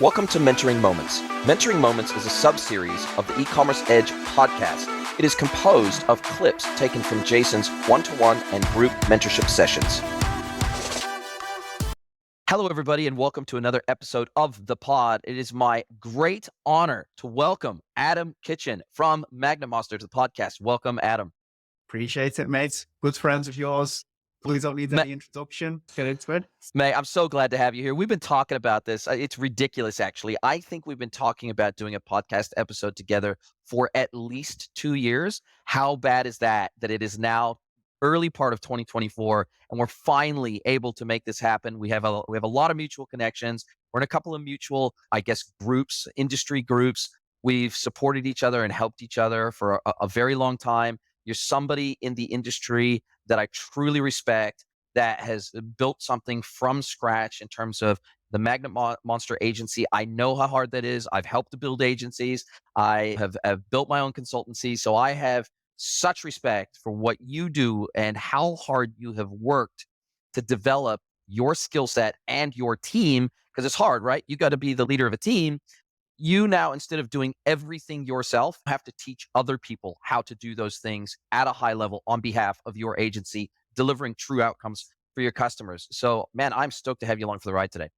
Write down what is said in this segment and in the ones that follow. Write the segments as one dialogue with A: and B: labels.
A: Welcome to Mentoring Moments. Mentoring Moments is a sub-series of the eCommerce Edge podcast. It is composed of clips taken from Jason's one-to-one and group mentorship sessions. Hello, everybody, and welcome to another episode of The Pod. It is my great honor to welcome Adam Kitchen from MagnaMaster to the podcast. Welcome, Adam.
B: Appreciate it, mate. Good friends of yours. Please don't need any introduction. Get into it.
A: May, I'm so glad to have you here. We've been talking about this. It's ridiculous, actually. I think we've been talking about doing a podcast episode together for at least 2 years. How bad is that it is now early part of 2024 and we're finally able to make this happen? We have a lot of mutual connections. We're in a couple of mutual, groups, industry groups. We've supported each other and helped each other for a very long time. You're somebody in the industry that I truly respect, that has built something from scratch in terms of the MagnaMaster agency. I know how hard that is. I've helped to build agencies. I have built my own consultancy. So I have such respect for what you do and how hard you have worked to develop your skill set and your team, because it's hard, right? You got to be the leader of a team. You now, instead of doing everything yourself, have to teach other people how to do those things at a high level on behalf of your agency, delivering true outcomes for your customers. So, man, I'm stoked to have you along for the ride today.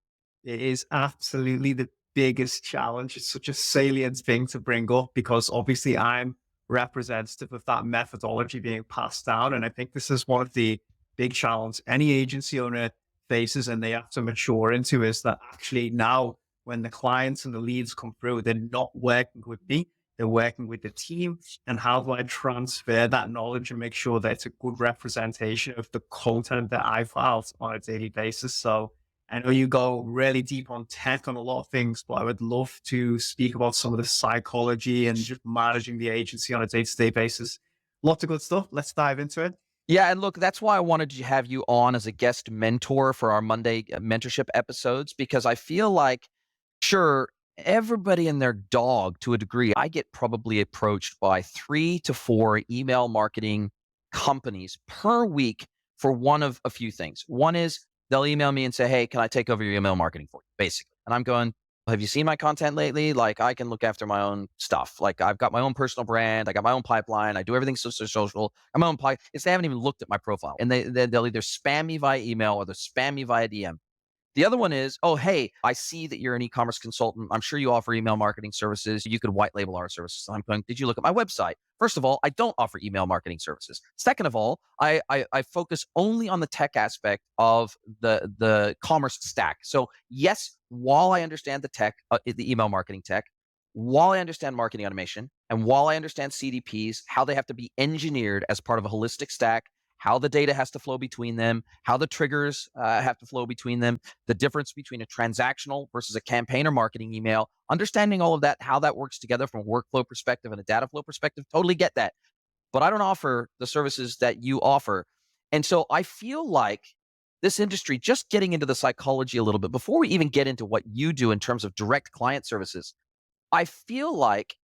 B: It is absolutely the biggest challenge. It's such a salient thing to bring up because obviously I'm representative of that methodology being passed down. And I think this is one of the big challenges any agency owner faces and they have to mature into, is that actually now when the clients and the leads come through, they're not working with me, they're working with the team. And how do I transfer that knowledge and make sure that it's a good representation of the content that I file on a daily basis? So I know you go really deep on tech on a lot of things, but I would love to speak about some of the psychology and just managing the agency on a day-to-day basis. Lots of good stuff. Let's dive into it.
A: Yeah, and look, that's why I wanted to have you on as a guest mentor for our Monday mentorship episodes, because I feel like, sure, everybody and their dog, to a degree, I get probably approached by 3 to 4 email marketing companies per week for one of a few things. One is they'll email me and say, hey, can I take over your email marketing for you, basically? And I'm going, have you seen my content lately? Like, I can look after my own stuff. Like, I've got my own personal brand. I got my own pipeline. I do everything social. I'm my own pipe. They haven't even looked at my profile. And they'll either spam me via email or they'll spam me via DM. The other one is, oh, hey, I see that you're an e-commerce consultant. I'm sure you offer email marketing services. You could white label our services. I'm going, did you look at my website? First of all, I don't offer email marketing services. Second of all, I focus only on the tech aspect of the commerce stack. So yes, while I understand the tech, the email marketing tech, while I understand marketing automation, and while I understand CDPs, how they have to be engineered as part of a holistic stack, how the data has to flow between them, how the triggers have to flow between them, the difference between a transactional versus a campaign or marketing email, understanding all of that, how that works together from a workflow perspective and a data flow perspective, totally get that. But I don't offer the services that you offer. And so I feel like this industry, just getting into the psychology a little bit, before we even get into what you do in terms of direct client services, I feel like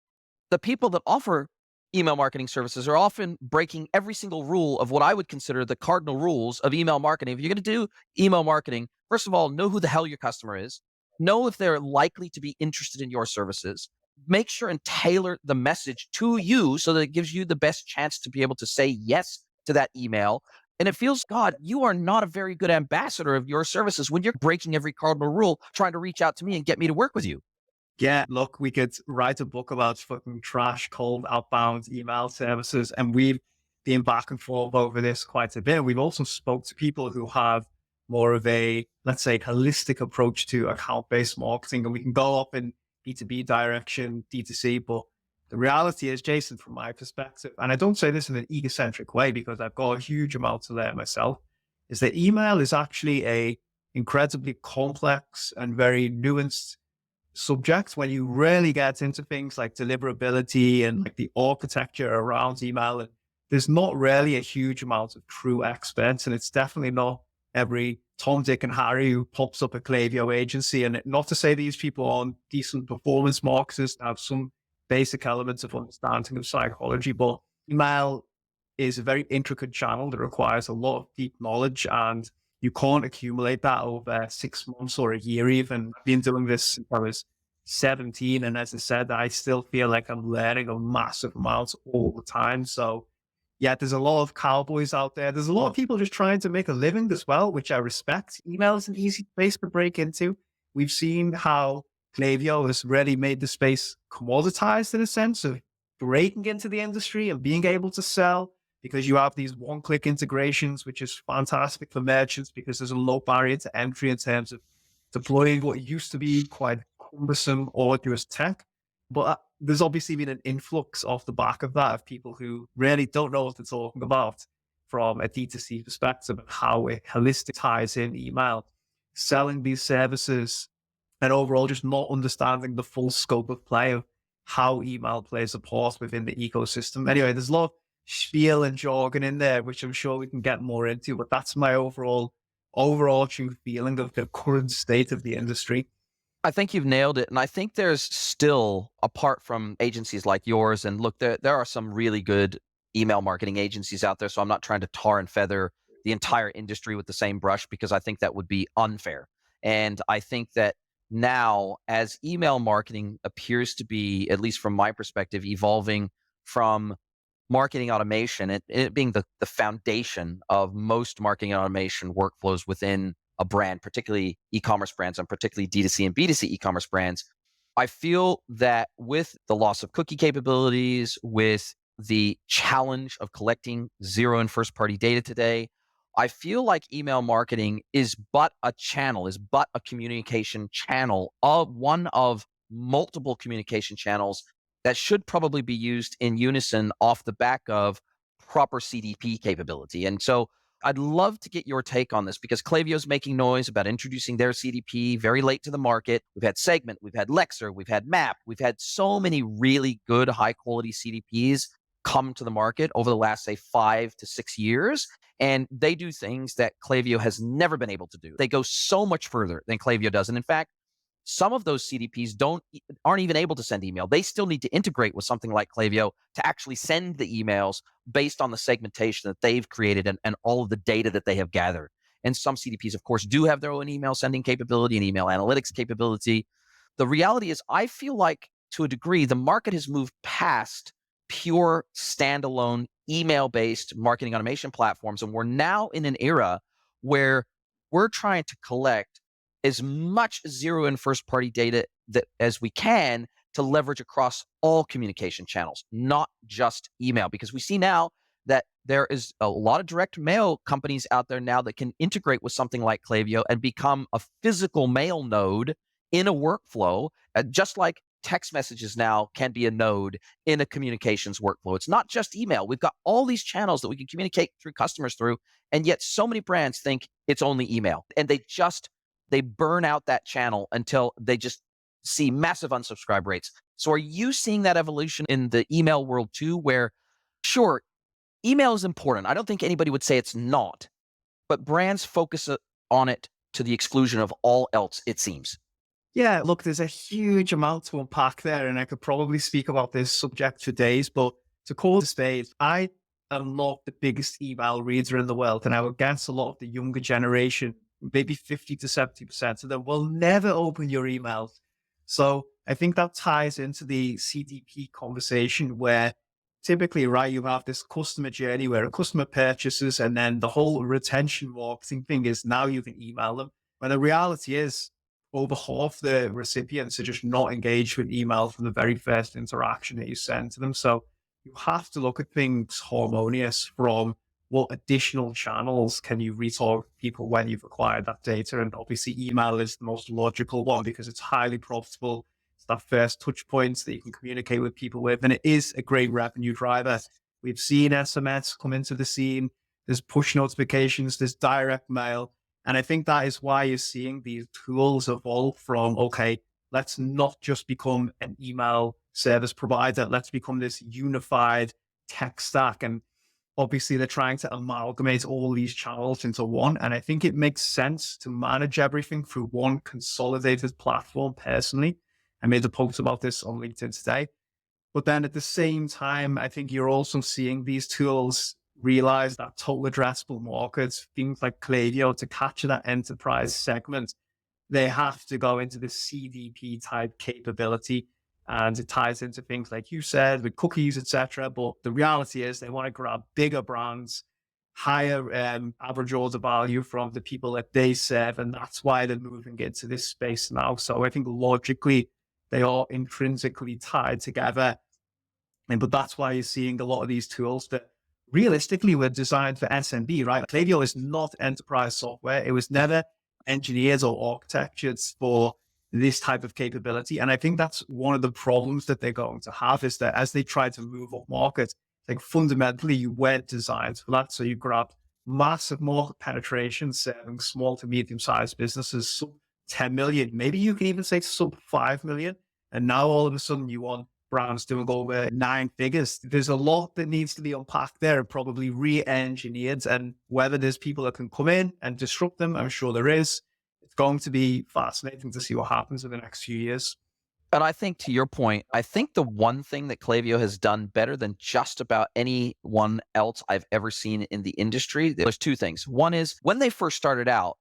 A: the people that offer email marketing services are often breaking every single rule of what I would consider the cardinal rules of email marketing. If you're going to do email marketing, first of all, know who the hell your customer is, know if they're likely to be interested in your services, make sure and tailor the message to you so that it gives you the best chance to be able to say yes to that email. And it feels, God, you are not a very good ambassador of your services when you're breaking every cardinal rule, trying to reach out to me and get me to work with you.
B: Yeah, look, we could write a book about fucking trash, cold, outbound email services. And we've been back and forth over this quite a bit. We've also spoke to people who have more of a, let's say, holistic approach to account-based marketing. And we can go up in B2B direction, D2C. But the reality is, Jason, from my perspective, and I don't say this in an egocentric way because I've got a huge amount to learn myself, is that email is actually a incredibly complex and very nuanced subject when you really get into things like deliverability and like the architecture around email. And there's not really a huge amount of true experts, and it's definitely not every Tom, Dick, and Harry who pops up a Klaviyo agency. And not to say these people aren't decent performance marketers, have some basic elements of understanding of psychology, but email is a very intricate channel that requires a lot of deep knowledge. And you can't accumulate that over 6 months or a year even. I've been doing this since I was 17. And as I said, I still feel like I'm learning a massive amount all the time. So yeah, there's a lot of cowboys out there. There's a lot of people just trying to make a living as well, which I respect. Email is an easy space to break into. We've seen how Klaviyo has really made the space commoditized in a sense of breaking into the industry and being able to sell, because you have these one-click integrations, which is fantastic for merchants because there's a low barrier to entry in terms of deploying what used to be quite cumbersome arduous tech. But there's obviously been an influx off the back of that of people who really don't know what they're talking about from a D2C perspective and how it holistic ties in email, selling these services, and overall just not understanding the full scope of play of how email plays a part within the ecosystem. Anyway, there's a lot of spiel and jargon in there, which I'm sure we can get more into, but that's my overarching feeling of the current state of the industry.
A: I think you've nailed it. And I think there's still, apart from agencies like yours, and look, there are some really good email marketing agencies out there. So I'm not trying to tar and feather the entire industry with the same brush, because I think that would be unfair. And I think that now, as email marketing appears to be, at least from my perspective, evolving from marketing automation, it being the foundation of most marketing automation workflows within a brand, particularly e-commerce brands and particularly D2C and B2C e-commerce brands. I feel that with the loss of cookie capabilities, with the challenge of collecting zero and first party data today, I feel like email marketing is but a channel, is but a communication channel, of one of multiple communication channels that should probably be used in unison off the back of proper CDP capability. And so I'd love to get your take on this, because Klaviyo's making noise about introducing their CDP very late to the market. We've had Segment, we've had Lexer, we've had Map, we've had so many really good high quality CDPs come to the market over the last, say, 5 to 6 years. And they do things that Klaviyo has never been able to do. They go so much further than Klaviyo does. And in fact, some of those CDPs aren't even able to send email. They still need to integrate with something like Klaviyo to actually send the emails based on the segmentation that they've created and all of the data that they have gathered. And some CDPs, of course, do have their own email sending capability and email analytics capability. The reality is, I feel like, to a degree, the market has moved past pure standalone email-based marketing automation platforms, and we're now in an era where we're trying to collect as much zero and first party data as we can to leverage across all communication channels, not just email. Because we see now that there is a lot of direct mail companies out there now that can integrate with something like Klaviyo and become a physical mail node in a workflow, just like text messages now can be a node in a communications workflow. It's not just email. We've got all these channels that we can communicate through customers through, and yet so many brands think it's only email, and they burn out that channel until they just see massive unsubscribe rates. So are you seeing that evolution in the email world too, where, sure, email is important. I don't think anybody would say it's not, but brands focus on it to the exclusion of all else, it seems.
B: Yeah, look, there's a huge amount to unpack there, and I could probably speak about this subject for days, but to call it a spade, I am not the biggest email reader in the world, and I would guess a lot of the younger generation, maybe 50 to 70% of them, will never open your emails. So I think that ties into the CDP conversation where typically, right, you have this customer journey where a customer purchases, and then the whole retention marketing thing is now you can email them. When the reality is, over half the recipients are just not engaged with email from the very first interaction that you send to them. So you have to look at things harmonious from what additional channels can you retarget people when you've acquired that data. And obviously email is the most logical one because it's highly profitable. It's that first touch points that you can communicate with people with. And it is a great revenue driver. We've seen SMS come into the scene. There's push notifications, there's direct mail. And I think that is why you're seeing these tools evolve from, okay, let's not just become an email service provider. Let's become this unified tech stack. And obviously they're trying to amalgamate all these channels into one. And I think it makes sense to manage everything through one consolidated platform personally. I made a post about this on LinkedIn today. But then at the same time, I think you're also seeing these tools realize that total addressable markets, things like Klaviyo, to capture that enterprise segment, they have to go into the CDP type capability. And it ties into things like you said with cookies, etc. But the reality is they want to grab bigger brands, higher average order value from the people that they serve. And that's why they're moving into this space now. So I think logically, they are intrinsically tied together. But that's why you're seeing a lot of these tools that realistically were designed for SMB, right? Klaviyo is not enterprise software. It was never engineered or architectured for this type of capability. And I think that's one of the problems that they're going to have, is that as they try to move up market, like fundamentally you weren't designed for that. So you grab massive market penetration, serving small to medium-sized businesses, sub 10 million, maybe you can even say sub 5 million. And now all of a sudden you want brands doing over 9 figures. There's a lot that needs to be unpacked there and probably re-engineered. And whether there's people that can come in and disrupt them, I'm sure there is. It's going to be fascinating to see what happens in the next few years.
A: And I think, to your point, I think the one thing that Klaviyo has done better than just about anyone else I've ever seen in the industry, there's two things. One is, when they first started out,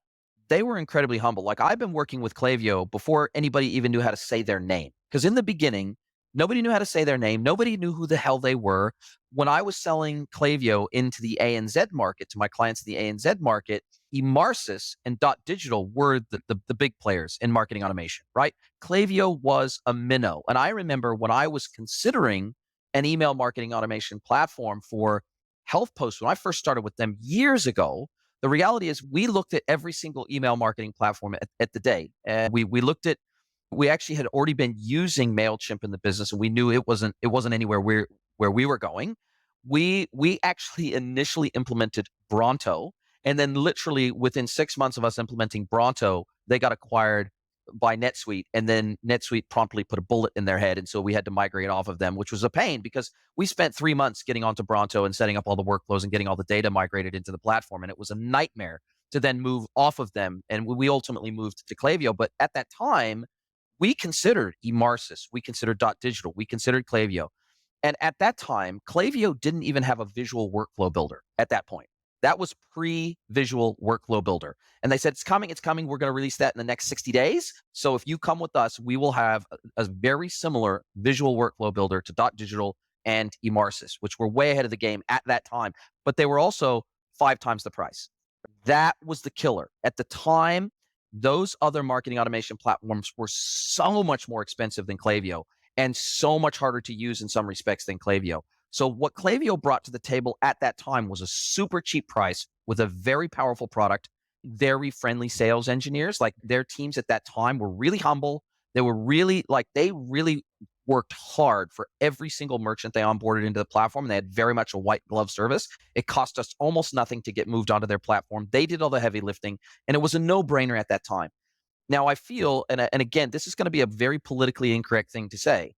A: they were incredibly humble. Like, I've been working with Klaviyo before anybody even knew how to say their name. Because in the beginning, nobody knew how to say their name. Nobody knew who the hell they were. When I was selling Klaviyo into the ANZ market, to my clients in the ANZ market, eCommerce and Digital were the big players in marketing automation, right? Klaviyo was a minnow. And I remember when I was considering an email marketing automation platform for Health Post, when I first started with them years ago, the reality is we looked at every single email marketing platform at the day. And we actually had already been using MailChimp in the business, and we knew it wasn't anywhere where we were going. We actually initially implemented Bronto, and then literally within 6 months of us implementing Bronto, they got acquired by NetSuite, and then NetSuite promptly put a bullet in their head, and so we had to migrate off of them, which was a pain because we spent 3 months getting onto Bronto and setting up all the workflows and getting all the data migrated into the platform, and it was a nightmare to then move off of them, and we ultimately moved to Klaviyo. But at that time, we considered eCommerce, we considered Digital, we considered Klaviyo. And at that time, Klaviyo didn't even have a visual workflow builder at that point. That was pre-visual workflow builder. And they said, it's coming. We're going to release that in the next 60 days. So if you come with us, we will have a very similar visual workflow builder to Digital and eCommerce, which were way ahead of the game at that time. But they were also 5 times the price. That was the killer. At the time, those other marketing automation platforms were so much more expensive than Klaviyo and so much harder to use in some respects than Klaviyo. So what Klaviyo brought to the table at that time was a super cheap price with a very powerful product, very friendly sales engineers. Like, their teams at that time were really humble. They were really they really worked hard for every single merchant they onboarded into the platform. And they had very much a white glove service. It cost us almost nothing to get moved onto their platform. They did all the heavy lifting, and it was a no-brainer at that time. Now I feel, and again, this is going to be a very politically incorrect thing to say,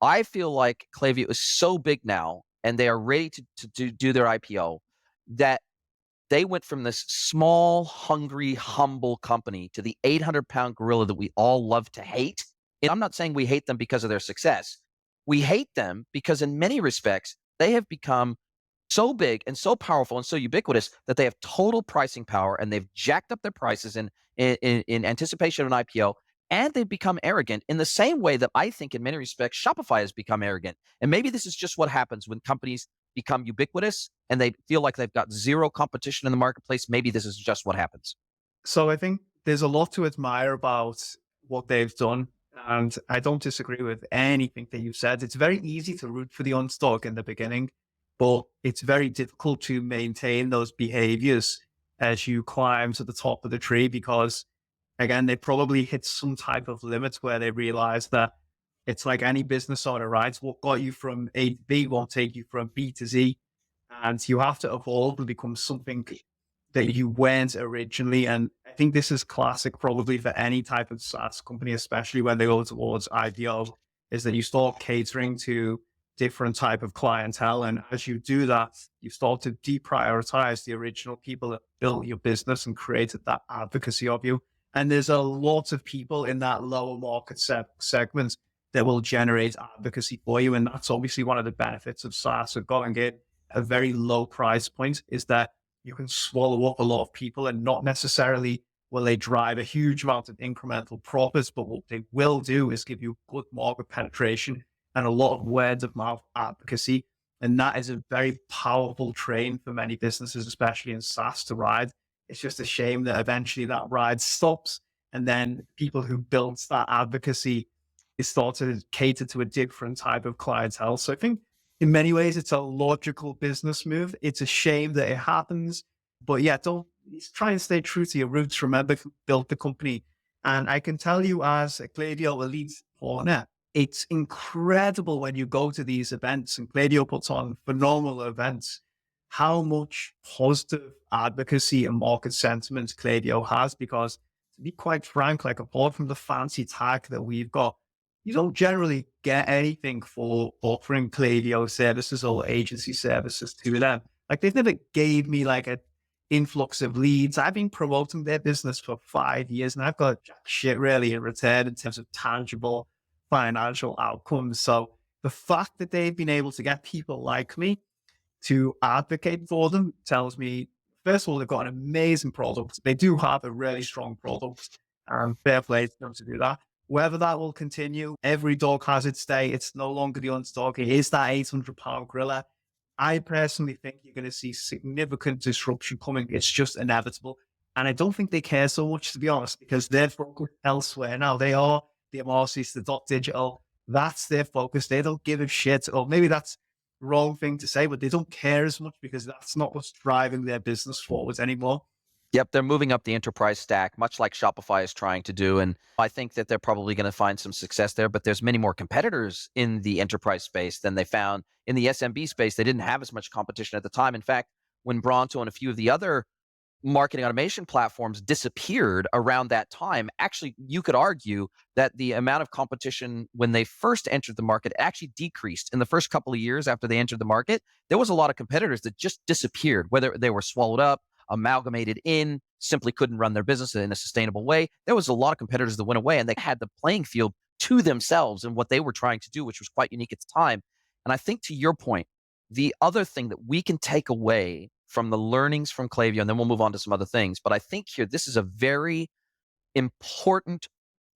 A: I feel like Klaviyo is so big now, and they are ready to do their IPO, that they went from this small, hungry, humble company to the 800-pound gorilla that we all love to hate. And I'm not saying we hate them because of their success. We hate them because in many respects, they have become so big and so powerful and so ubiquitous that they have total pricing power, and they've jacked up their prices in anticipation of an IPO, and they've become arrogant in the same way that I think in many respects Shopify has become arrogant. And maybe this is just what happens when companies become ubiquitous and they feel like they've got zero competition in the marketplace. Maybe this is just what happens.
B: So I think there's a lot to admire about what they've done. And I don't disagree with anything that you've said. It's very easy to root for the unstock in the beginning, but it's very difficult to maintain those behaviors as you climb to the top of the tree, because again, they probably hit some type of limit where they realize that it's like any business owner, right? What got you from A to B won't take you from B to Z. And you have to evolve and become something that you weren't originally. And I think this is classic probably for any type of SaaS company, especially when they go towards IPO, is that you start catering to different type of clientele. And as you do that, you start to deprioritize the original people that built your business and created that advocacy of you. And there's a lot of people in that lower market segment that will generate advocacy for you. And that's obviously one of the benefits of SaaS, of going in a very low price point is that you can swallow up a lot of people, and not necessarily will they drive a huge amount of incremental profits, but what they will do is give you good market penetration and a lot of word of mouth advocacy. And that is a very powerful train for many businesses, especially in SaaS, to ride. It's just a shame that eventually that ride stops. And then people who built that advocacy is start to cater to a different type of clientele. So I think in many ways, it's a logical business move. It's a shame that it happens, but yeah, don't try and stay true to your roots. Remember who built the company. And I can tell you as a Klaviyo Elite partner, it's incredible when you go to these events, and Klaviyo puts on phenomenal events, how much positive advocacy and market sentiment Klaviyo has. Because to be quite frank, like apart from the fancy tag that we've got, you don't generally get anything for offering Klaviyo services or agency services to them. Like they've never gave me like an influx of leads. I've been promoting their business for 5 years and I've got jack shit really in return in terms of tangible financial outcomes. So the fact that they've been able to get people like me to advocate for them tells me, first of all, they've got an amazing product. They do have a really strong product, and fair play to them to do that. Whether that will continue, every dog has its day. It's no longer the underdog. It is that 800-pound gorilla. I personally think you're going to see significant disruption coming. It's just inevitable. And I don't think they care so much, to be honest, because they're focused elsewhere now. They are the MRCs, the dot digital. That's their focus. They don't give a shit. Or maybe that's the wrong thing to say, but they don't care as much because that's not what's driving their business forward anymore.
A: Yep, they're moving up the enterprise stack, much like Shopify is trying to do. And I think that they're probably going to find some success there, but there's many more competitors in the enterprise space than they found in the SMB space. They didn't have as much competition at the time. In fact, when Bronto and a few of the other marketing automation platforms disappeared around that time, actually, you could argue that the amount of competition when they first entered the market actually decreased. In the first couple of years after they entered the market, there was a lot of competitors that just disappeared, whether they were swallowed up, amalgamated in, simply couldn't run their business in a sustainable way. There was a lot of competitors that went away and they had the playing field to themselves and what they were trying to do, which was quite unique at the time. And I think to your point, the other thing that we can take away from the learnings from Klaviyo, and then we'll move on to some other things, but I think here, this is a very important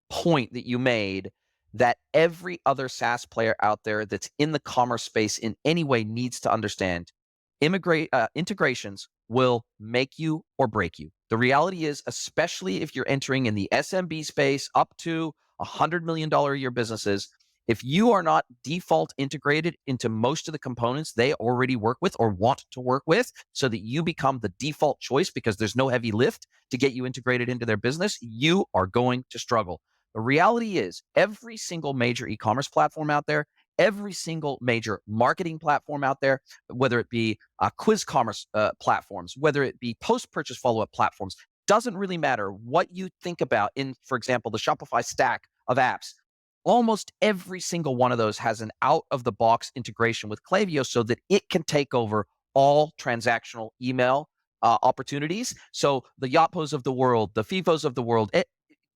A: point that you made that every other SaaS player out there that's in the commerce space in any way needs to understand. Integrations will make you or break you. The reality is, especially if you're entering in the SMB space up to $100 million a year businesses, if you are not default integrated into most of the components they already work with or want to work with so that you become the default choice because there's no heavy lift to get you integrated into their business, you are going to struggle. The reality is every single major e-commerce platform out there, every single major marketing platform out there, whether it be quiz commerce platforms, whether it be post-purchase follow-up platforms, doesn't really matter what you think about in, for example, the Shopify stack of apps. Almost every single one of those has an out-of-the-box integration with Klaviyo so that it can take over all transactional email opportunities. So the Yotpos of the world, the Fivos of the world,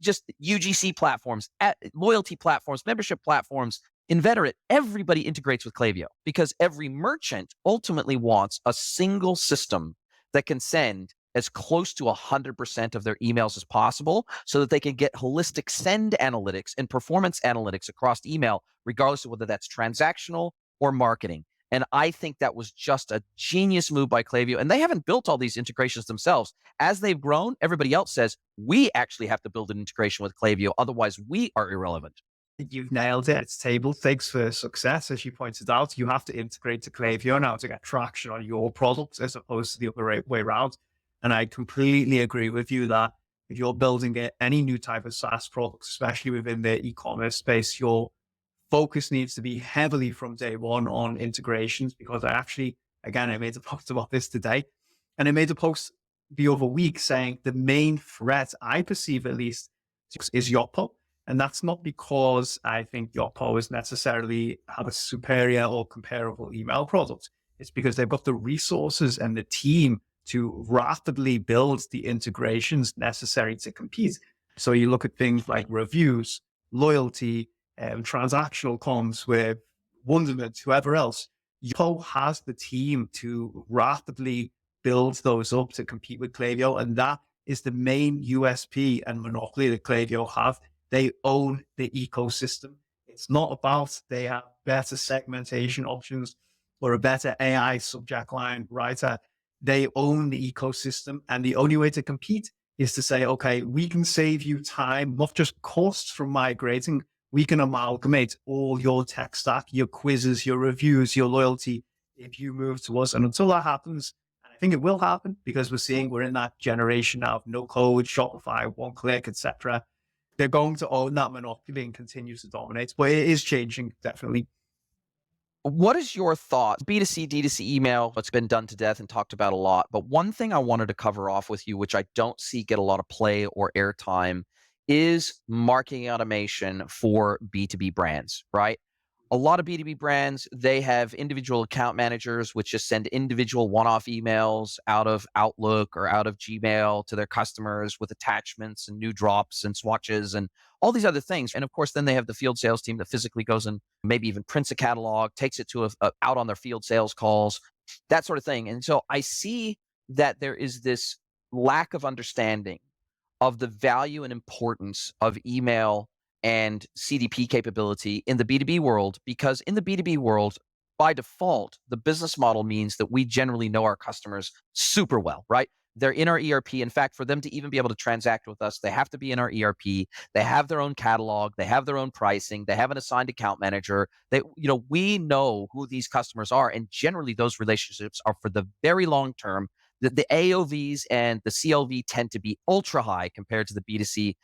A: just UGC platforms, loyalty platforms, membership platforms, Inveterate, everybody integrates with Klaviyo because every merchant ultimately wants a single system that can send as close to 100% of their emails as possible so that they can get holistic send analytics and performance analytics across email, regardless of whether that's transactional or marketing. And I think that was just a genius move by Klaviyo. And they haven't built all these integrations themselves. As they've grown, everybody else says, we actually have to build an integration with Klaviyo. Otherwise, we are irrelevant.
B: You've nailed it. It's table stakes for success. As you pointed out, you have to integrate to Klaviyo now to get traction on your products as opposed to the other way around. And I completely agree with you that if you're building any new type of SaaS products, especially within the e-commerce space, your focus needs to be heavily from day one on integrations. Because I made a post about this today, and I made a post the other week saying the main threat I perceive, at least, is Yotpo. And that's not because I think Yotpo is necessarily have a superior or comparable email product. It's because they've got the resources and the team to rapidly build the integrations necessary to compete. So you look at things like reviews, loyalty, transactional comms with Wonderment, whoever else. Yahoo has the team to rapidly build those up to compete with Klaviyo. And that is the main USP and monopoly that Klaviyo have. They own the ecosystem. It's not about they have better segmentation options or a better AI subject line writer. They own the ecosystem. And the only way to compete is to say, okay, we can save you time, not just costs from migrating. We can amalgamate all your tech stack, your quizzes, your reviews, your loyalty, if you move to us. And until that happens, and I think it will happen because we're in that generation now of no code, Shopify, one click, etc. They're going to own that monopoly and continue to dominate. But it is changing, definitely.
A: What is your thought? B2C, D2C email, it's been done to death and talked about a lot. But one thing I wanted to cover off with you, which I don't see get a lot of play or airtime, is marketing automation for B2B brands, right? A lot of B2B brands, they have individual account managers, which just send individual one-off emails out of Outlook or out of Gmail to their customers with attachments and new drops and swatches and all these other things. And of course, then they have the field sales team that physically goes and maybe even prints a catalog, takes it to out on their field sales calls, that sort of thing. And so I see that there is this lack of understanding of the value and importance of email and CDP capability in the B2B world, because in the B2B world, by default, the business model means that we generally know our customers super well, right? They're in our ERP. In fact, for them to even be able to transact with us, they have to be in our ERP. They have their own catalog. They have their own pricing. They have an assigned account manager. We know who these customers are. And generally, those relationships are for the very long term. The AOVs and the CLV tend to be ultra high compared to the B2C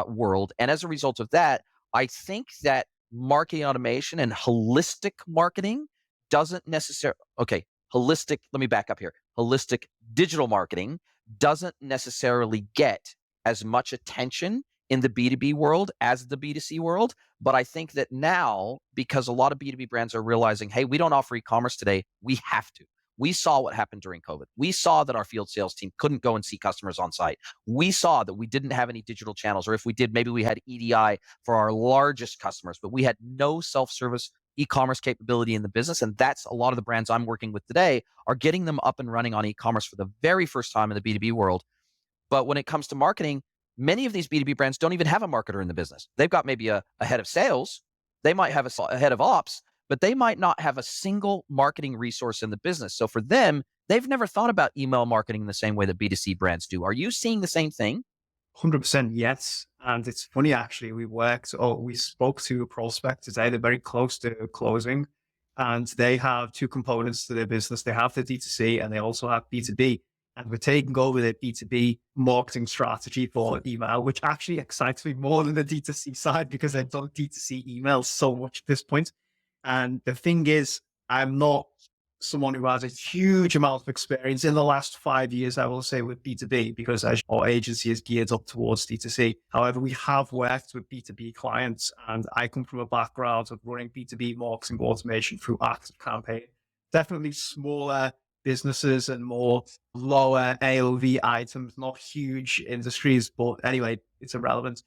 A: world. And as a result of that, I think that marketing automation and holistic marketing doesn't necessarily, holistic, let me back up here. Holistic digital marketing doesn't necessarily get as much attention in the B2B world as the B2C world. But I think that now, because a lot of B2B brands are realizing, hey, we don't offer e-commerce today, we have to. We saw what happened during COVID. We saw that our field sales team couldn't go and see customers on site. We saw that we didn't have any digital channels, or if we did, maybe we had EDI for our largest customers, but we had no self-service e-commerce capability in the business. And that's a lot of the brands I'm working with today are getting them up and running on e-commerce for the very first time in the B2B world. But when it comes to marketing, many of these B2B brands don't even have a marketer in the business. They've got maybe a head of sales. They might have a head of ops, but they might not have a single marketing resource in the business. So for them, they've never thought about email marketing in the same way that B2C brands do. Are you seeing the same thing?
B: 100% yes. And it's funny, actually, we spoke to a prospect today. They're very close to closing, and they have two components to their business. They have the D2C and they also have B2B. And we're taking over the B2B marketing strategy for email, which actually excites me more than the D2C side because I've done D2C emails so much at this point. And the thing is, I'm not someone who has a huge amount of experience in the last 5 years, I will say, with B2B, because our agency is geared up towards D2C. However, we have worked with B2B clients, and I come from a background of running B2B marketing automation through Active Campaign. Definitely smaller businesses and more lower AOV items, not huge industries, but anyway, it's irrelevant.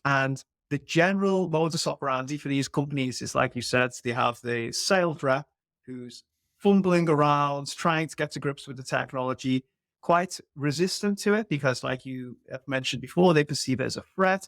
B: And the general modus operandi for these companies is, like you said, they have the sales rep who's fumbling around, trying to get to grips with the technology, quite resistant to it because, like you have mentioned before, they perceive it as a threat,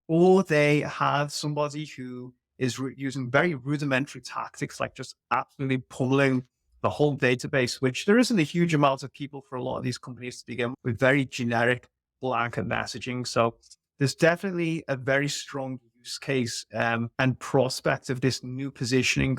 B: or they have somebody who is using very rudimentary tactics, like just absolutely pulling the whole database, which there isn't a huge amount of people for a lot of these companies to begin with very generic blanket messaging. So there's definitely a very strong use case and prospect of this new position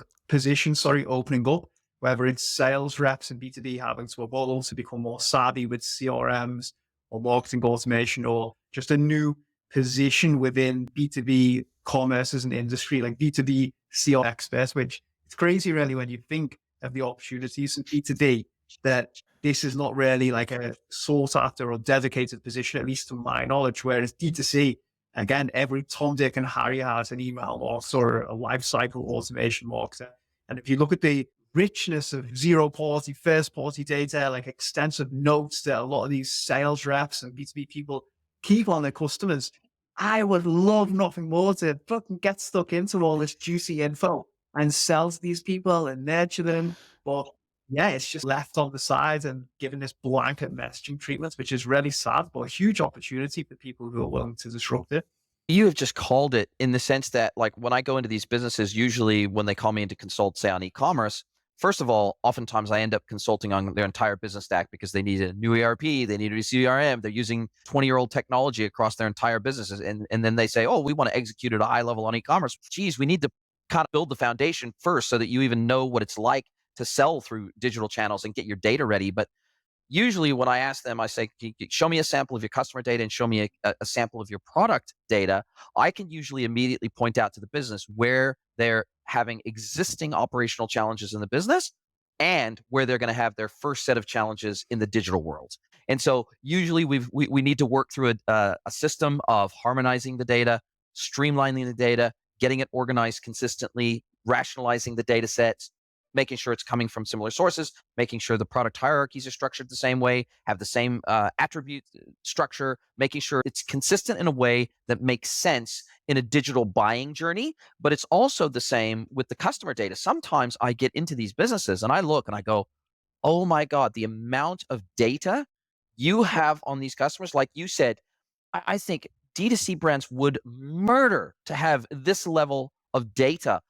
B: opening up, whether it's sales reps and B2B having to evolve to become more savvy with CRMs or marketing automation, or just a new position within B2B commerce as an industry, like B2B CRM experts, which it's crazy really when you think of the opportunities in B2B, that this is not really like a sought after or dedicated position, at least to my knowledge, whereas D2C, again, every Tom, Dick and Harry has an email marketer or a lifecycle automation marketer. And if you look at the richness of zero party, first party data, like extensive notes that a lot of these sales reps and B2B people keep on their customers, I would love nothing more to fucking get stuck into all this juicy info and sell to these people and nurture them. But yeah, it's just left on the side and given this blanket messaging treatment, which is really sad, but a huge opportunity for people who are willing to disrupt it.
A: You have just called it in the sense that, like, when I go into these businesses, usually when they call me in to consult, say on e-commerce, first of all, oftentimes I end up consulting on their entire business stack because they need a new ERP, they need a new CRM, they're using 20-year-old technology across their entire businesses. And then they say, oh, we want to execute at a high level on e-commerce. Geez, we need to kind of build the foundation first so that you even know what it's like to sell through digital channels and get your data ready. But usually when I ask them, I say, show me a sample of your customer data and show me a sample of your product data. I can usually immediately point out to the business where they're having existing operational challenges in the business and where they're going to have their first set of challenges in the digital world. And so usually we need to work through a system of harmonizing the data, streamlining the data, getting it organized consistently, rationalizing the data sets, making sure it's coming from similar sources, making sure the product hierarchies are structured the same way, have the same attribute structure, making sure it's consistent in a way that makes sense in a digital buying journey. But it's also the same with the customer data. Sometimes I get into these businesses and I look and I go, oh my God, the amount of data you have on these customers, like you said, I think D2C brands would murder to have this level of data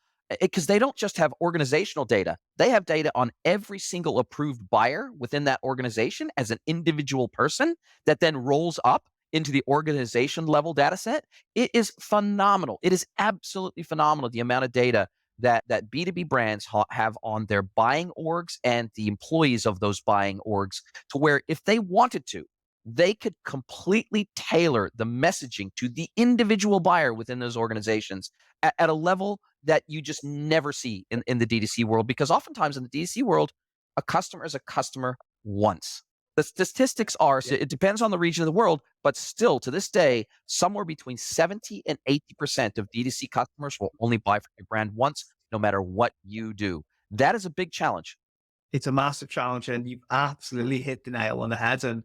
A: because they don't just have organizational data. They have data on every single approved buyer within that organization as an individual person that then rolls up into the organization level data set. It is phenomenal. It is absolutely phenomenal the amount of data that B2B brands have on their buying orgs and the employees of those buying orgs, to where if they wanted to, they could completely tailor the messaging to the individual buyer within those organizations at a level that you just never see in the D2C world. Because oftentimes in the D2C world, a customer is a customer once. The statistics are, so
B: Yeah.
A: it depends on the region of the world, but still to this day, somewhere between 70 and 80% of D2C customers will only buy from your brand once, no matter what you do. That is a big challenge.
B: It's a massive challenge, and you've absolutely hit the nail on the head. And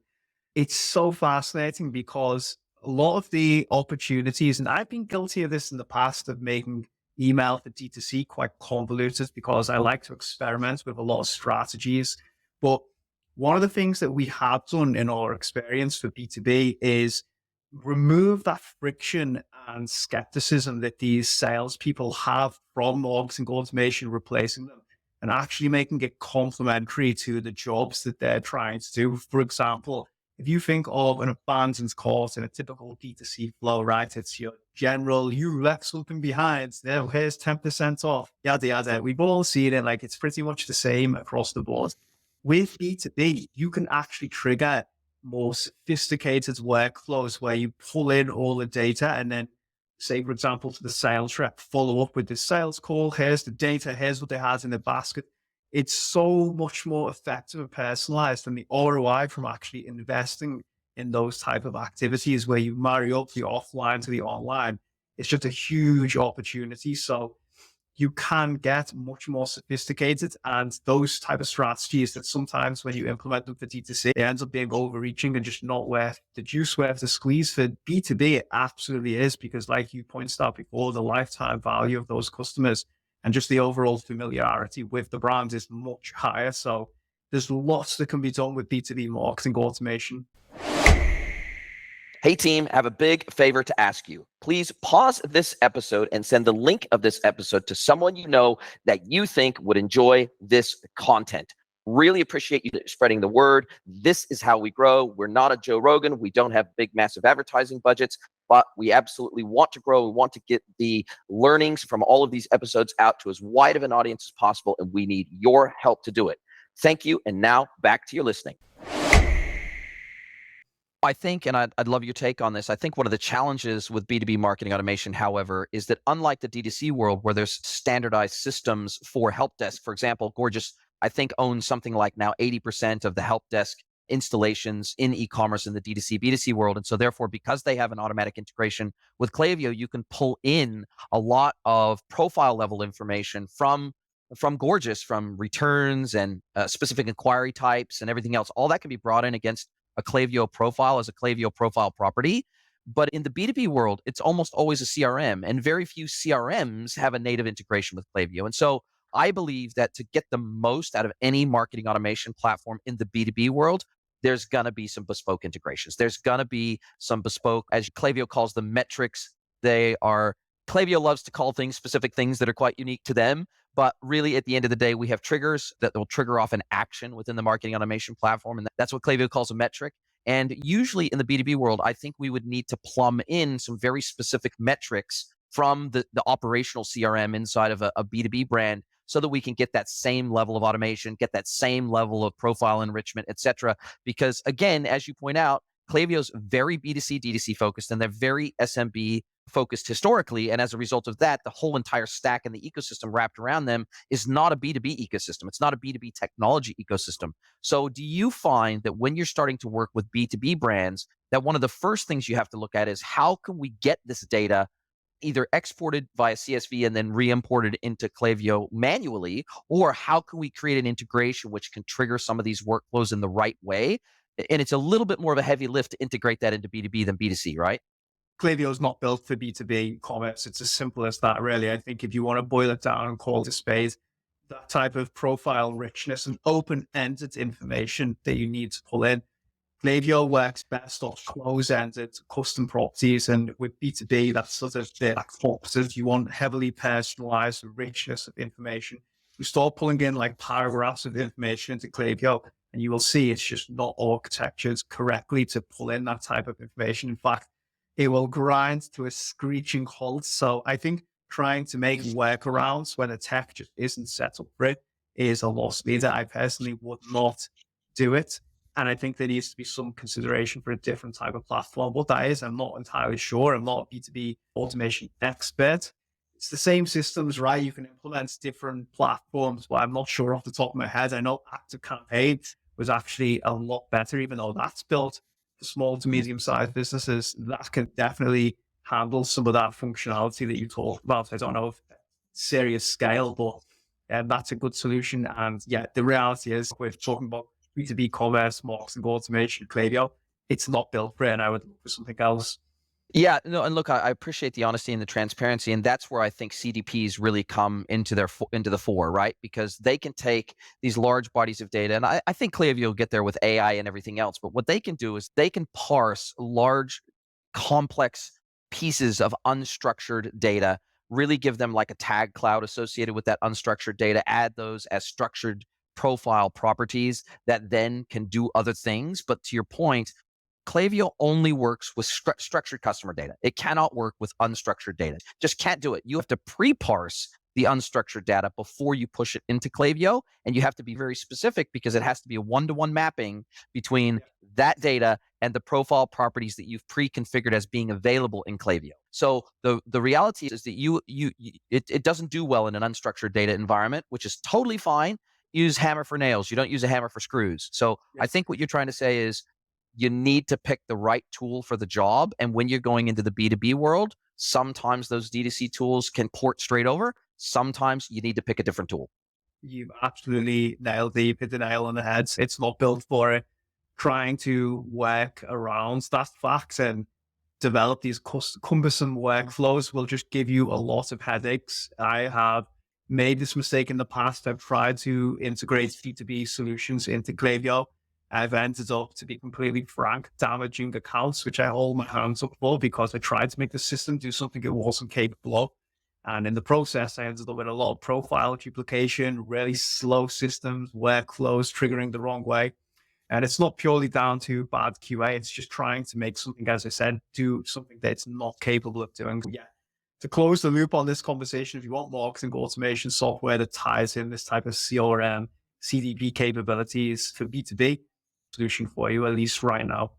B: it's so fascinating because a lot of the opportunities, and I've been guilty of this in the past, of making email for D2C quite convoluted because I like to experiment with a lot of strategies. But one of the things that we have done in our experience for B2B is remove that friction and skepticism that these salespeople have from marketing automation replacing them, and actually making it complementary to the jobs that they're trying to do. For example, if you think of an abandoned cart in a typical D2C flow, right? It's your general, you left something behind. Now here's 10% off. Yada, yada. We've all seen it. Like, it's pretty much the same across the board. With B2B, you can actually trigger more sophisticated workflows where you pull in all the data and then say, for example, to the sales rep, follow up with the sales call. Here's the data. Here's what they had in the basket. It's so much more effective and personalized than the ROI from actually investing in those type of activities where you marry up the offline to the online. It's just a huge opportunity. So you can get much more sophisticated, and those type of strategies that sometimes when you implement them for D2C, it ends up being overreaching and just not worth the juice, worth the squeeze. For B2B, it absolutely is, because like you pointed out before, the lifetime value of those customers and just the overall familiarity with the brand is much higher. So there's lots that can be done with B2B marketing automation.
A: Hey team, I have a big favor to ask you. Please pause this episode and send the link of this episode to someone you know that you think would enjoy this content. Really appreciate you spreading the word. This is how we grow. We're not a Joe Rogan. We don't have big, massive advertising budgets, but we absolutely want to grow. We want to get the learnings from all of these episodes out to as wide of an audience as possible, and we need your help to do it. Thank you, and now back to your listening. I think, and I'd love your take on this, I think one of the challenges with B2B marketing automation, however, is that unlike the D2C world where there's standardized systems for help desk, for example, Gorgeous, I think, owns something like now 80% of the help desk installations in e-commerce in the D2C, B2C world. And so therefore, because they have an automatic integration with Klaviyo, you can pull in a lot of profile level information from Gorgeous, from returns and specific inquiry types and everything else. All that can be brought in against a Klaviyo profile as a Klaviyo profile property. But in the B2B world, it's almost always a CRM, and very few CRMs have a native integration with Klaviyo. And so I believe that to get the most out of any marketing automation platform in the B2B world, there's going to be some bespoke integrations. There's going to be some bespoke, as Klaviyo calls them, metrics. They are, Klaviyo loves to call things specific things that are quite unique to them. But really, at the end of the day, we have triggers that will trigger off an action within the marketing automation platform. And that's what Klaviyo calls a metric. And usually in the B2B world, I think we would need to plumb in some very specific metrics from the operational CRM inside of a B2B brand so that we can get that same level of automation, get that same level of profile enrichment, et cetera. Because again, as you point out, Klaviyo's very B2C, D2C focused, and they're very SMB focused historically. And as a result of that, the whole entire stack and the ecosystem wrapped around them is not a B2B ecosystem. It's not a B2B technology ecosystem. So do you find that when you're starting to work with B2B brands, that one of the first things you have to look at is how can we get this data either exported via CSV and then re-imported into Klaviyo manually, or how can we create an integration which can trigger some of these workflows in the right way? And it's a little bit more of a heavy lift to integrate that into B2B than B2C, right?
B: Klaviyo is not built for B2B commerce. It's as simple as that, really. I think if you want to boil it down and call it a spade, that type of profile richness and open-ended information that you need to pull in, Klaviyo works best off close-ended custom properties. And with B2B, that's sort of the opposite. You want heavily personalized richness of information. You start pulling in like paragraphs of information into Klaviyo, and you will see it's just not architectured correctly to pull in that type of information. In fact, it will grind to a screeching halt. So I think trying to make workarounds when a tech just isn't set up for it is a lost leader. I personally would not do it. And I think there needs to be some consideration for a different type of platform. What that is, I'm not entirely sure. I'm not a B2B automation expert. It's the same systems, right? You can implement different platforms, but I'm not sure off the top of my head. I know Active Campaign was actually a lot better, even though that's built for small to medium-sized businesses. That can definitely handle some of that functionality that you talked about. I don't know if serious scale, but that's a good solution. And yeah, the reality is we're talking about B2B commerce, marketing automation, Klaviyo. It's not built for it, and I would look for something else.
A: Yeah, no, and look, I appreciate the honesty and the transparency, and that's where I think CDPs really come into into the fore, right? Because they can take these large bodies of data, and I think Klaviyo will get there with AI and everything else. But what they can do is they can parse large, complex pieces of unstructured data, really give them like a tag cloud associated with that unstructured data, add those as structured profile properties that then can do other things. But to your point, Klaviyo only works with structured customer data. It cannot work with unstructured data. Just can't do it. You have to pre-parse the unstructured data before you push it into Klaviyo, and you have to be very specific because it has to be a one-to-one mapping between that data and the profile properties that you've pre-configured as being available in Klaviyo. So the reality is that it doesn't do well in an unstructured data environment, which is totally fine. Use hammer for nails. You don't use a hammer for screws. So I think what you're trying to say is you need to pick the right tool for the job. And when you're going into the B2B world, sometimes those D2C tools can port straight over. Sometimes you need to pick a different tool.
B: You've absolutely nailed the hit the nail on the head. It's not built for it. Trying to work around that fact and develop these cumbersome workflows will just give you a lot of headaches. I have made this mistake in the past. I've tried to integrate B2B solutions into Klaviyo. I've ended up, to be completely frank, damaging accounts, which I hold my hands up for because I tried to make the system do something it wasn't capable of. And in the process, I ended up with a lot of profile duplication, really slow systems, workflows triggering the wrong way. And it's not purely down to bad QA. It's just trying to make something, as I said, do something that it's not capable of doing. But yeah, to close the loop on this conversation, if you want marketing automation software that ties in this type of CRM, CDP capabilities for B2B, solution for you, at least right now.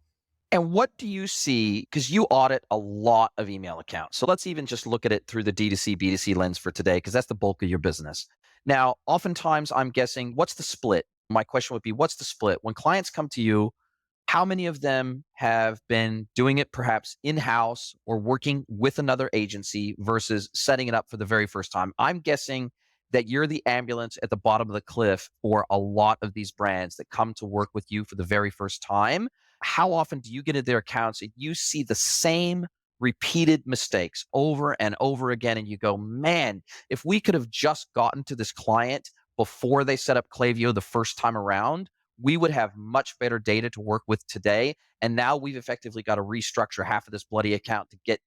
A: And what do you see? Because you audit a lot of email accounts. So let's even just look at it through the D2C, B2C lens for today, because that's the bulk of your business. Now, oftentimes I'm guessing, what's the split? My question would be, what's the split? When clients come to you, how many of them have been doing it perhaps in-house or working with another agency versus setting it up for the very first time? I'm guessing that you're the ambulance at the bottom of the cliff for a lot of these brands that come to work with you for the very first time. How often do you get into their accounts and you see the same repeated mistakes over and over again. And you go, man, if we could have just gotten to this client before they set up Klaviyo the first time around, we would have much better data to work with today. And now we've effectively got to restructure half of this bloody account to get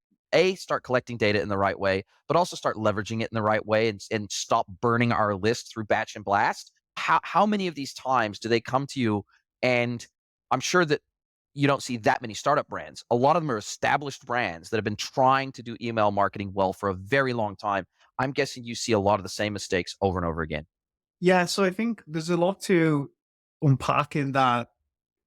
A: start collecting data in the right way, but also start leveraging it in the right way, and stop burning our list through batch and blast. How many of these times do they come to you? And I'm sure that you don't see that many startup brands. A lot of them are established brands that have been trying to do email marketing well for a very long time. I'm guessing you see a lot of the same mistakes over and over again.
B: Yeah, so I think there's a lot to unpack in that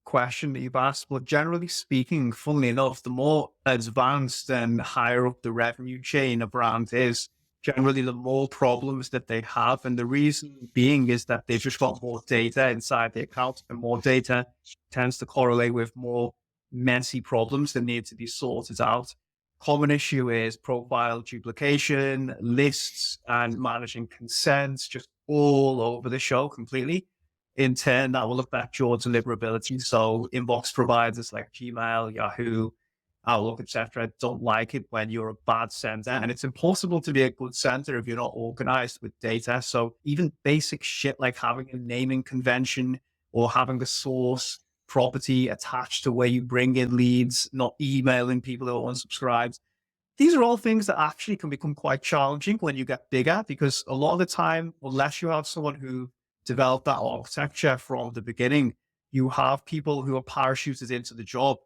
B: question that you've asked, but generally speaking, funnily enough, the more advanced and higher up the revenue chain a brand is, generally the more problems that they have. And the reason being is that they've just got more data inside the account, and more data tends to correlate with more messy problems that need to be sorted out. Common issue is profile duplication, lists, and managing consents, just all over the show completely. In turn, that will affect your deliverability. So inbox providers like Gmail, Yahoo, Outlook, etc., don't like it when you're a bad sender. And it's impossible to be a good sender if you're not organized with data. So even basic shit like having a naming convention or having the source property attached to where you bring in leads, not emailing people who are unsubscribed. These are all things that actually can become quite challenging when you get bigger, because a lot of the time, unless you have someone who developed that architecture from the beginning, you have people who are parachuted into the job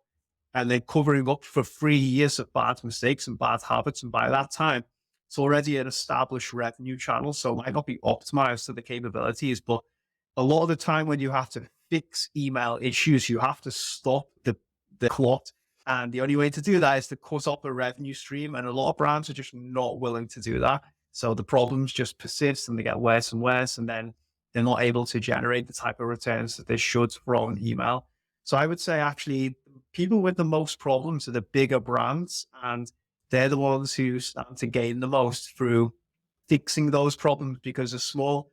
B: and they're covering up for 3 years of bad mistakes and bad habits. And by that time, it's already an established revenue channel. So it might not be optimized to the capabilities, but a lot of the time when you have to fix email issues, you have to stop the clot. And the only way to do that is to cut off a revenue stream. And a lot of brands are just not willing to do that. So the problems just persist and they get worse and worse. And then they're not able to generate the type of returns that they should from email. So I would say actually people with the most problems are the bigger brands, and they're the ones who stand to gain the most through fixing those problems, because a small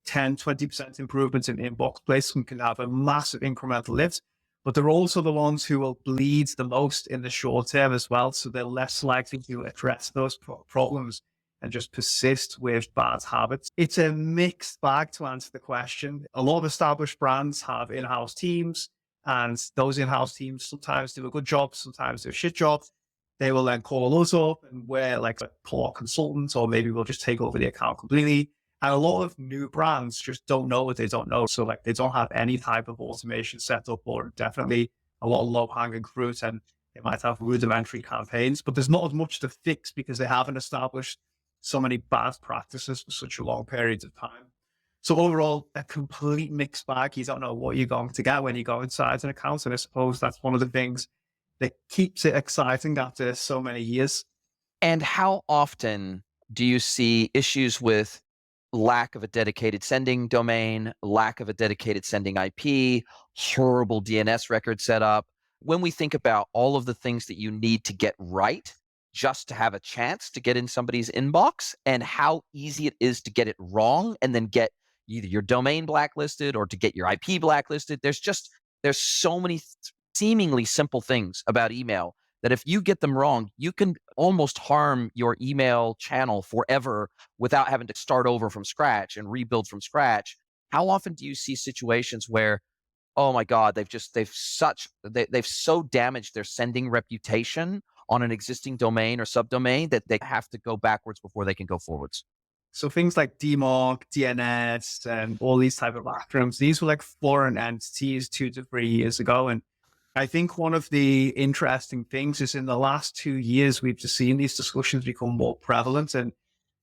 B: 10, 20% improvements in inbox placement can have a massive incremental lift, but they're also the ones who will bleed the most in the short term as well. So they're less likely to address those problems and just persist with bad habits. It's a mixed bag to answer the question. A lot of established brands have in-house teams, and those in-house teams sometimes do a good job, sometimes do a shit job. They will then call us up and we're like a core consultant, or maybe we'll just take over the account completely. And a lot of new brands just don't know what they don't know. So like they don't have any type of automation set up, or definitely a lot of low hanging fruit, and they might have rudimentary campaigns, but there's not as much to fix because they haven't established so many bad practices for such a long period of time. So overall, a complete mixed bag. You don't know what you're going to get when you go inside an account. And I suppose that's one of the things that keeps it exciting after so many years.
A: And how often do you see issues with lack of a dedicated sending domain, lack of a dedicated sending IP, horrible DNS record setup? When we think about all of the things that you need to get right just to have a chance to get in somebody's inbox, and how easy it is to get it wrong and then get either your domain blacklisted or to get your IP blacklisted, there's so many seemingly simple things about email that if you get them wrong, you can almost harm your email channel forever without having to start over from scratch and rebuild from scratch. How often do you see situations where, oh my God, they've so damaged their sending reputation on an existing domain or subdomain that they have to go backwards before they can go forwards?
B: So things like DMARC, DNS, and all these type of acronyms, these were like foreign entities 2 to 3 years ago. And I think one of the interesting things is in the last 2 years, we've just seen these discussions become more prevalent. And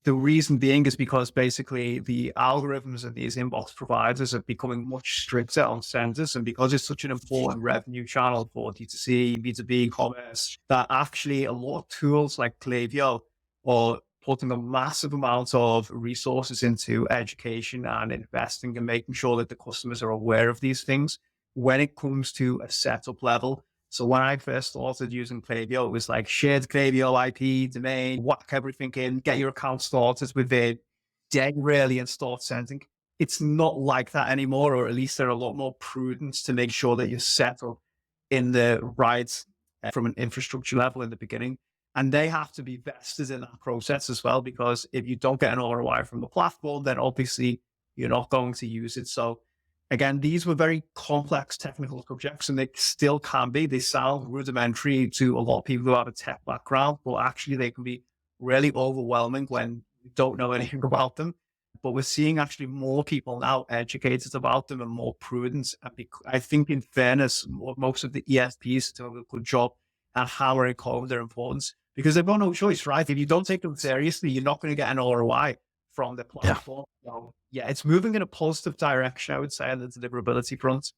B: the reason being is because basically the algorithms of these inbox providers are becoming much stricter on senders. And because it's such an important revenue channel for D2C, B2B commerce, that actually a lot of tools like Klaviyo are putting a massive amount of resources into education and investing and making sure that the customers are aware of these things when it comes to a setup level. So when I first started using Klaviyo, it was like shared Klaviyo IP, domain, whack everything in, get your account started with it, dig really and start sending. It's not like that anymore, or at least they're a lot more prudent to make sure that you're set up in the right from an infrastructure level in the beginning. And they have to be vested in that process as well, because if you don't get an ROI from the platform, then obviously you're not going to use it. So again, these were very complex technical subjects, and they still can be. They sound rudimentary to a lot of people who have a tech background, but actually they can be really overwhelming when you don't know anything about them. But we're seeing actually more people now educated about them and more prudent. I think, in fairness, most of the ESPs do a good job at hammering home their importance, because they've got no choice, right? If you don't take them seriously, you're not going to get an ROI from the
A: Yeah.
B: platform. So, yeah, it's moving in a positive direction, I would say, on the deliverability front.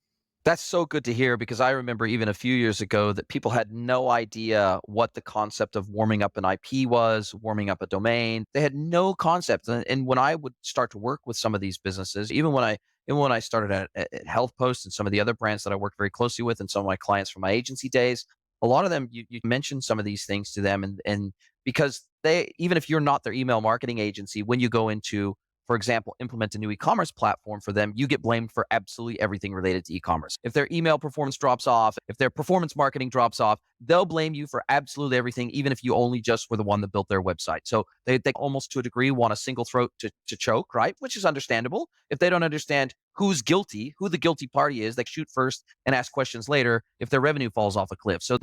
A: That's so good to hear, because I remember even a few years ago that people had no idea what the concept of warming up an IP was, warming up a domain. They had no concept. And when I would start to work with some of these businesses, even when I started at Health Post and some of the other brands that I worked very closely with, and some of my clients from my agency days, a lot of them, you mentioned some of these things to them, and because they, even if you're not their email marketing agency, when you go into, for example, implement a new e-commerce platform for them, you get blamed for absolutely everything related to e-commerce. If their email performance drops off, if their performance marketing drops off, they'll blame you for absolutely everything, even if you only just were the one that built their website. So they almost, to a degree, want a single throat to choke, right? Which is understandable. If they don't understand who's guilty, who the guilty party is, they shoot first and ask questions later if their revenue falls off a cliff. So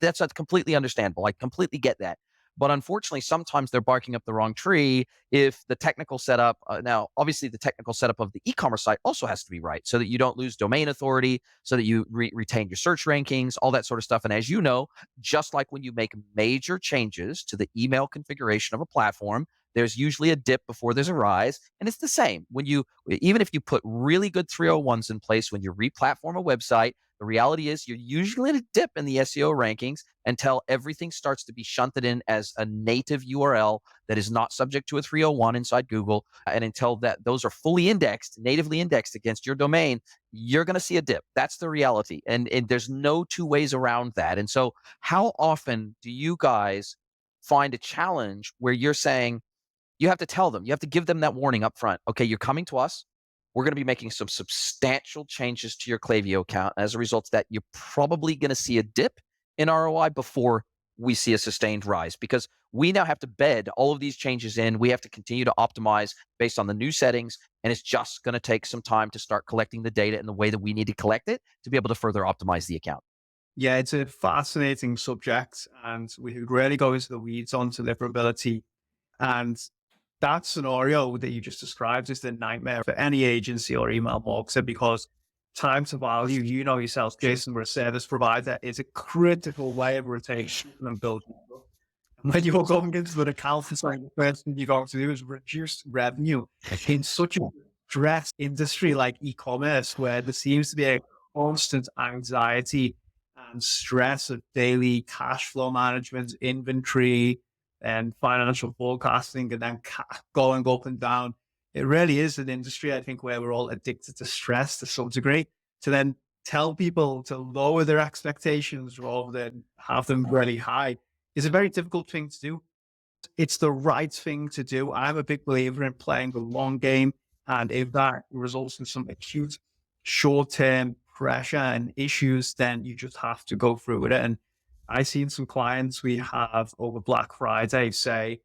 A: that's completely understandable. I completely get that. But unfortunately, sometimes they're barking up the wrong tree if the technical setup, now, obviously, the technical setup of the e-commerce site also has to be right, so that you don't lose domain authority, so that you retain your search rankings, all that sort of stuff. And as you know, just like when you make major changes to the email configuration of a platform, there's usually a dip before there's a rise. And it's the same when even if you put really good 301s in place when you re-platform a website, the reality is you're usually at a dip in the SEO rankings until everything starts to be shunted in as a native URL that is not subject to a 301 inside Google. And until those are fully indexed, natively indexed against your domain, you're going to see a dip. That's the reality. And there's no two ways around that. And so, how often do you guys find a challenge where you're saying, you have to tell them, you have to give them that warning up front? Okay, you're coming to us. We're going to be making some substantial changes to your Klaviyo account. As a result of that, you're probably going to see a dip in ROI before we see a sustained rise, because we now have to bed all of these changes in. We have to continue to optimize based on the new settings, and it's just going to take some time to start collecting the data in the way that we need to collect it to be able to further optimize the account.
B: Yeah, it's a fascinating subject, and we could really go into the weeds on deliverability. And that scenario that you just described is the nightmare for any agency or email marketer, because time to value, you know yourself, Jason, we're a service provider, is a critical way of retention and building. When you're going into an account, it's like the first thing you're going to do is reduce revenue in such a stressed industry like e-commerce, where there seems to be a constant anxiety and stress of daily cash flow management, inventory, and financial forecasting, and then going up and down. It really is an industry, I think, where we're all addicted to stress to some degree. To then tell people to lower their expectations rather than have them really high is a very difficult thing to do. It's the right thing to do. I'm a big believer in playing the long game. And if that results in some acute short-term pressure and issues, then you just have to go through with it. And I've seen some clients we have over Black Friday say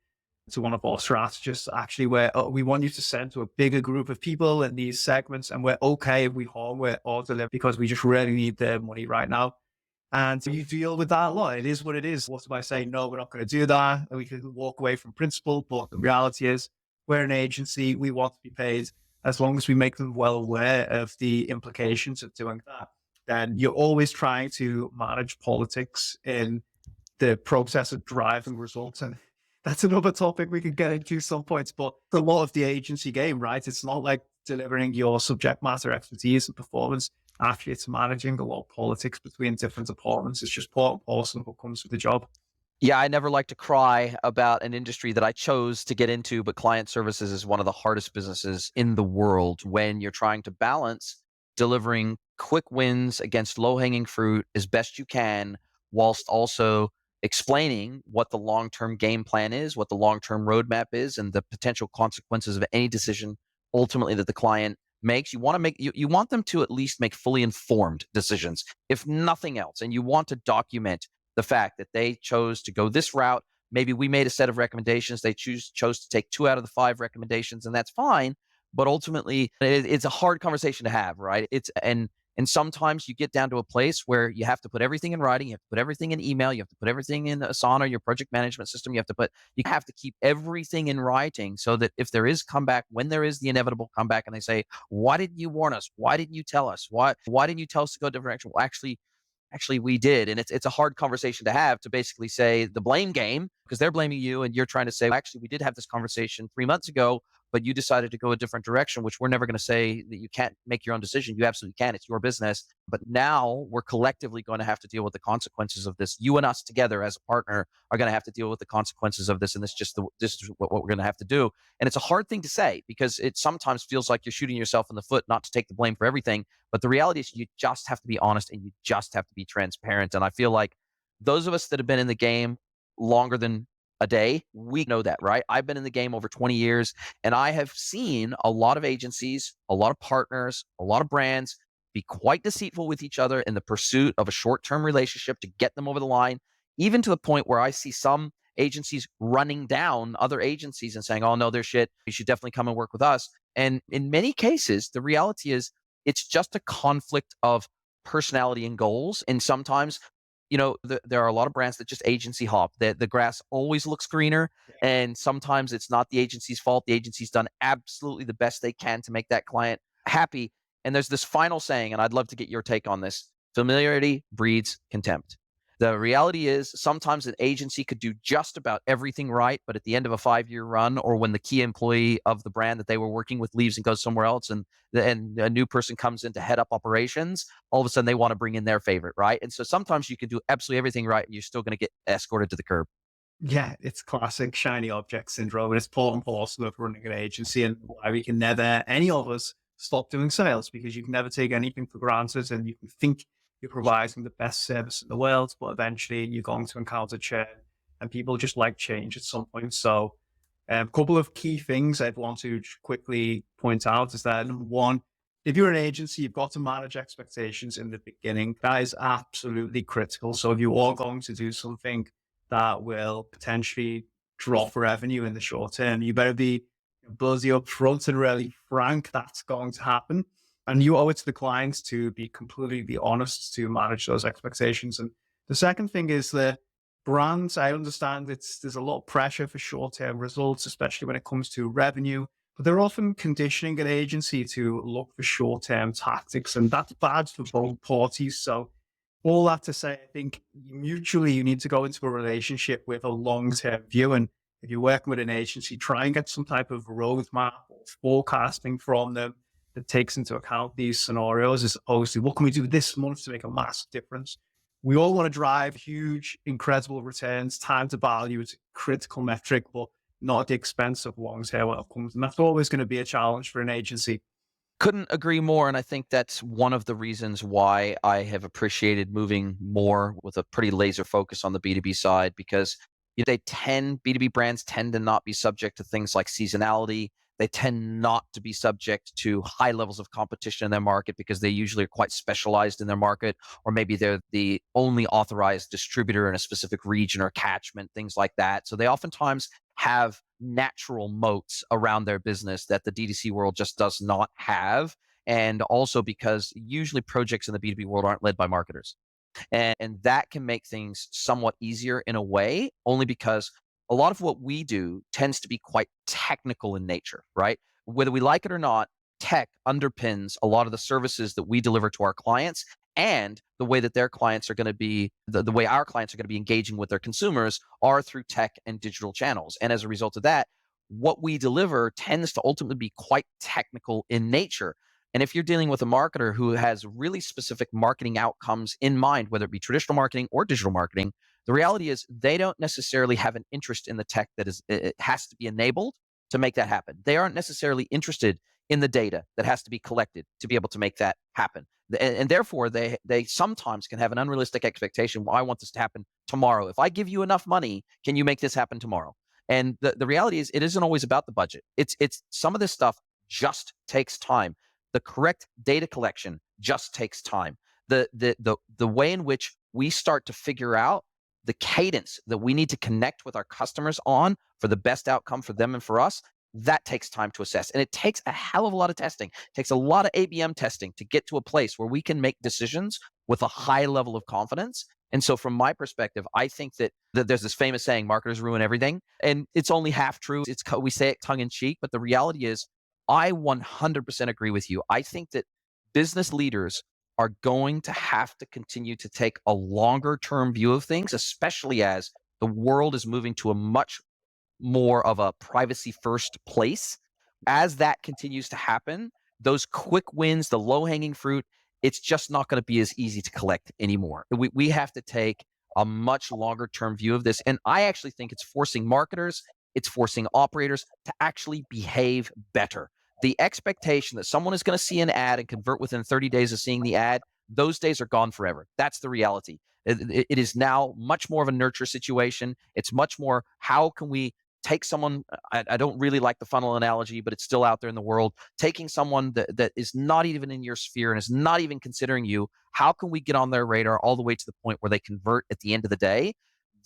B: to one of our strategists, actually, where we want you to send to a bigger group of people in these segments, and we're okay if we hardware or deliver because we just really need their money right now. And you deal with that a lot. It is what it is. What if I say, no, we're not going to do that? And we can walk away from principle. But the reality is, we're an agency. We want to be paid. As long as we make them well aware of the implications of doing that, then you're always trying to manage politics in the process of driving results. And that's another topic we could get into some points. But a lot of the agency game, right? It's not like delivering your subject matter expertise and performance. Actually, it's managing a lot of politics between different departments. It's just part and parcel of what comes with the job.
A: Yeah, I never like to cry about an industry that I chose to get into, but client services is one of the hardest businesses in the world when you're trying to balance delivering quick wins against low-hanging fruit as best you can, whilst also explaining what the long-term game plan is, what the long-term roadmap is, and the potential consequences of any decision ultimately that the client makes. You want them to at least make fully informed decisions, if nothing else, and you want to document the fact that they chose to go this route. Maybe we made a set of recommendations. They chose to take 2 out of the 5 recommendations, and that's fine. But ultimately, it's a hard conversation to have, right? And sometimes you get down to a place where you have to put everything in writing, you have to put everything in email, you have to put everything in Asana, your project management system. You have to keep everything in writing so that if there is comeback, when there is the inevitable comeback, and they say, "Why didn't you warn us? Why didn't you tell us? Why didn't you tell us to go a different direction?" Well, actually we did. And it's a hard conversation to have, to basically say the blame game, because they're blaming you and you're trying to say, well, actually we did have this conversation 3 months ago, but you decided to go a different direction, which we're never going to say that you can't make your own decision. You absolutely can. It's your business. But now we're collectively going to have to deal with the consequences of this. You and us together as a partner are going to have to deal with the consequences of this. And this is what we're going to have to do. And it's a hard thing to say, because it sometimes feels like you're shooting yourself in the foot not to take the blame for everything. But the reality is you just have to be honest and you just have to be transparent. And I feel like those of us that have been in the game longer than a day, we know that, right? I've been in the game over 20 years, and I have seen a lot of agencies, a lot of partners, a lot of brands be quite deceitful with each other in the pursuit of a short-term relationship to get them over the line, even to the point where I see some agencies running down other agencies and saying, "Oh no, they're shit. You should definitely come and work with us." And in many cases, the reality is it's just a conflict of personality and goals. And sometimes, there are a lot of brands that just agency hop. The grass always looks greener. And sometimes it's not the agency's fault. The agency's done absolutely the best they can to make that client happy. And there's this final saying, and I'd love to get your take on this: familiarity breeds contempt. The reality is sometimes an agency could do just about everything right, but at the end of a 5-year run, or when the key employee of the brand that they were working with leaves and goes somewhere else, and a new person comes in to head up operations, all of a sudden they want to bring in their favorite, right? And so sometimes you can do absolutely everything right, and you're still going to get escorted to the curb.
B: Yeah, it's classic shiny object syndrome. And it's part and parcel of running an agency, and why we can never, any of us, stop doing sales, because you can never take anything for granted, and you can think you're providing the best service in the world, but eventually you're going to encounter churn, and people just like change at some point. So a couple of key things I'd want to quickly point out is that, number one, if you're an agency, you've got to manage expectations in the beginning. That is absolutely critical. So if you are going to do something that will potentially drop revenue in the short term, you better be buzzy up front and really frank that's going to happen. And you owe it to the clients to be completely honest to manage those expectations. And the second thing is that brands, I understand there's a lot of pressure for short-term results, especially when it comes to revenue, but they're often conditioning an agency to look for short-term tactics, and that's bad for both parties. So all that to say, I think mutually you need to go into a relationship with a long-term view. And if you're working with an agency, try and get some type of roadmap or forecasting from them that takes into account these scenarios, as opposed to what can we do this month to make a massive difference. We all want to drive huge, incredible returns. Time to value is a critical metric, but not at the expense of long-term outcomes. And that's always going to be a challenge for an agency.
A: Couldn't agree more. And I think that's one of the reasons why I have appreciated moving more with a pretty laser focus on the B2B side, because B2B brands tend to not be subject to things like seasonality. They tend not to be subject to high levels of competition in their market, because they usually are quite specialized in their market, or maybe they're the only authorized distributor in a specific region or catchment, things like that. So they oftentimes have natural moats around their business that the D2C world just does not have. And also because usually projects in the B2B world aren't led by marketers. And that can make things somewhat easier in a way, only because a lot of what we do tends to be quite technical in nature, right? Whether we like it or not, tech underpins a lot of the services that we deliver to our clients, and the way that their clients are going to be, the way our clients are going to be engaging with their consumers are through tech and digital channels. And as a result of that, what we deliver tends to ultimately be quite technical in nature. And if you're dealing with a marketer who has really specific marketing outcomes in mind, whether it be traditional marketing or digital marketing, the reality is they don't necessarily have an interest in the tech that it has to be enabled to make that happen. They aren't necessarily interested in the data that has to be collected to be able to make that happen. And therefore, they sometimes can have an unrealistic expectation. Well, I want this to happen tomorrow. If I give you enough money, can you make this happen tomorrow? And the reality is, it isn't always about the budget. It's some of this stuff just takes time. The correct data collection just takes time. The way in which we start to figure out the cadence that we need to connect with our customers on for the best outcome for them and for us, that takes time to assess. And it takes a hell of a lot of testing. It takes a lot of ABM testing to get to a place where we can make decisions with a high level of confidence. And so from my perspective, I think that there's this famous saying, marketers ruin everything. And it's only half true. We say it tongue in cheek, but the reality is I 100% agree with you. I think that business leaders are going to have to continue to take a longer term view of things, especially as the world is moving to a much more of a privacy first place. As that continues to happen, those quick wins, the low hanging fruit, it's just not going to be as easy to collect anymore. We have to take a much longer term view of this. And I actually think it's forcing marketers, it's forcing operators to actually behave better. The expectation that someone is going to see an ad and convert within 30 days of seeing the ad, those days are gone forever. That's the reality. It is now much more of a nurture situation. It's much more, how can we take someone, I don't really like the funnel analogy, but it's still out there in the world, taking someone that is not even in your sphere and is not even considering you, how can we get on their radar all the way to the point where they convert at the end of the day?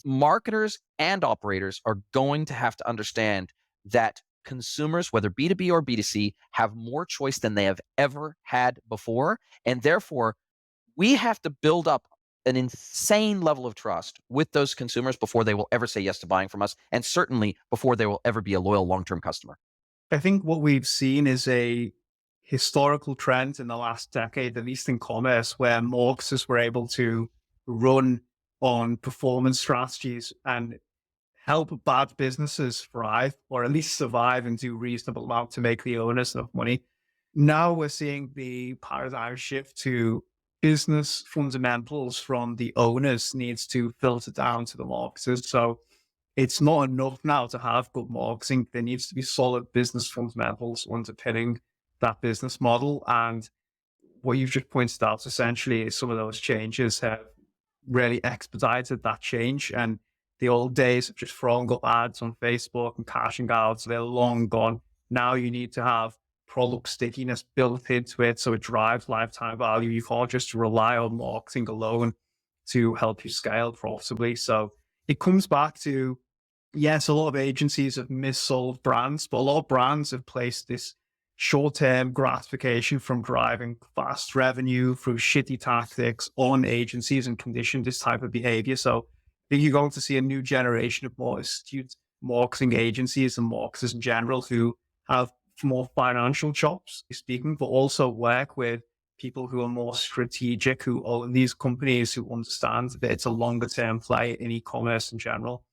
A: Marketers and operators are going to have to understand that consumers, whether B2B or B2C, have more choice than they have ever had before. And therefore, we have to build up an insane level of trust with those consumers before they will ever say yes to buying from us, and certainly before they will ever be a loyal long-term customer.
B: I think what we've seen is a historical trend in the last decade, at least in commerce, where marketers were able to run on performance strategies and help bad businesses thrive, or at least survive and do reasonable amount to make the owners enough money. Now we're seeing the paradigm shift to business fundamentals from the owners needs to filter down to the marketers. So it's not enough now to have good marketing. There needs to be solid business fundamentals underpinning that business model. And what you've just pointed out essentially is some of those changes have really expedited that change. And the old days of just throwing up ads on Facebook and cashing out, they're long gone. Now you need to have product stickiness built into it so it drives lifetime value. You can't just rely on marketing alone to help you scale profitably. So it comes back to, yes, a lot of agencies have missold brands, but a lot of brands have placed this short-term gratification from driving fast revenue through shitty tactics on agencies and conditioned this type of behavior. So I think you're going to see a new generation of more astute marketing agencies and marketers in general who have more financial chops, speaking, but also work with people who are more strategic, who own these companies, who understand that it's a longer term play in e-commerce in general.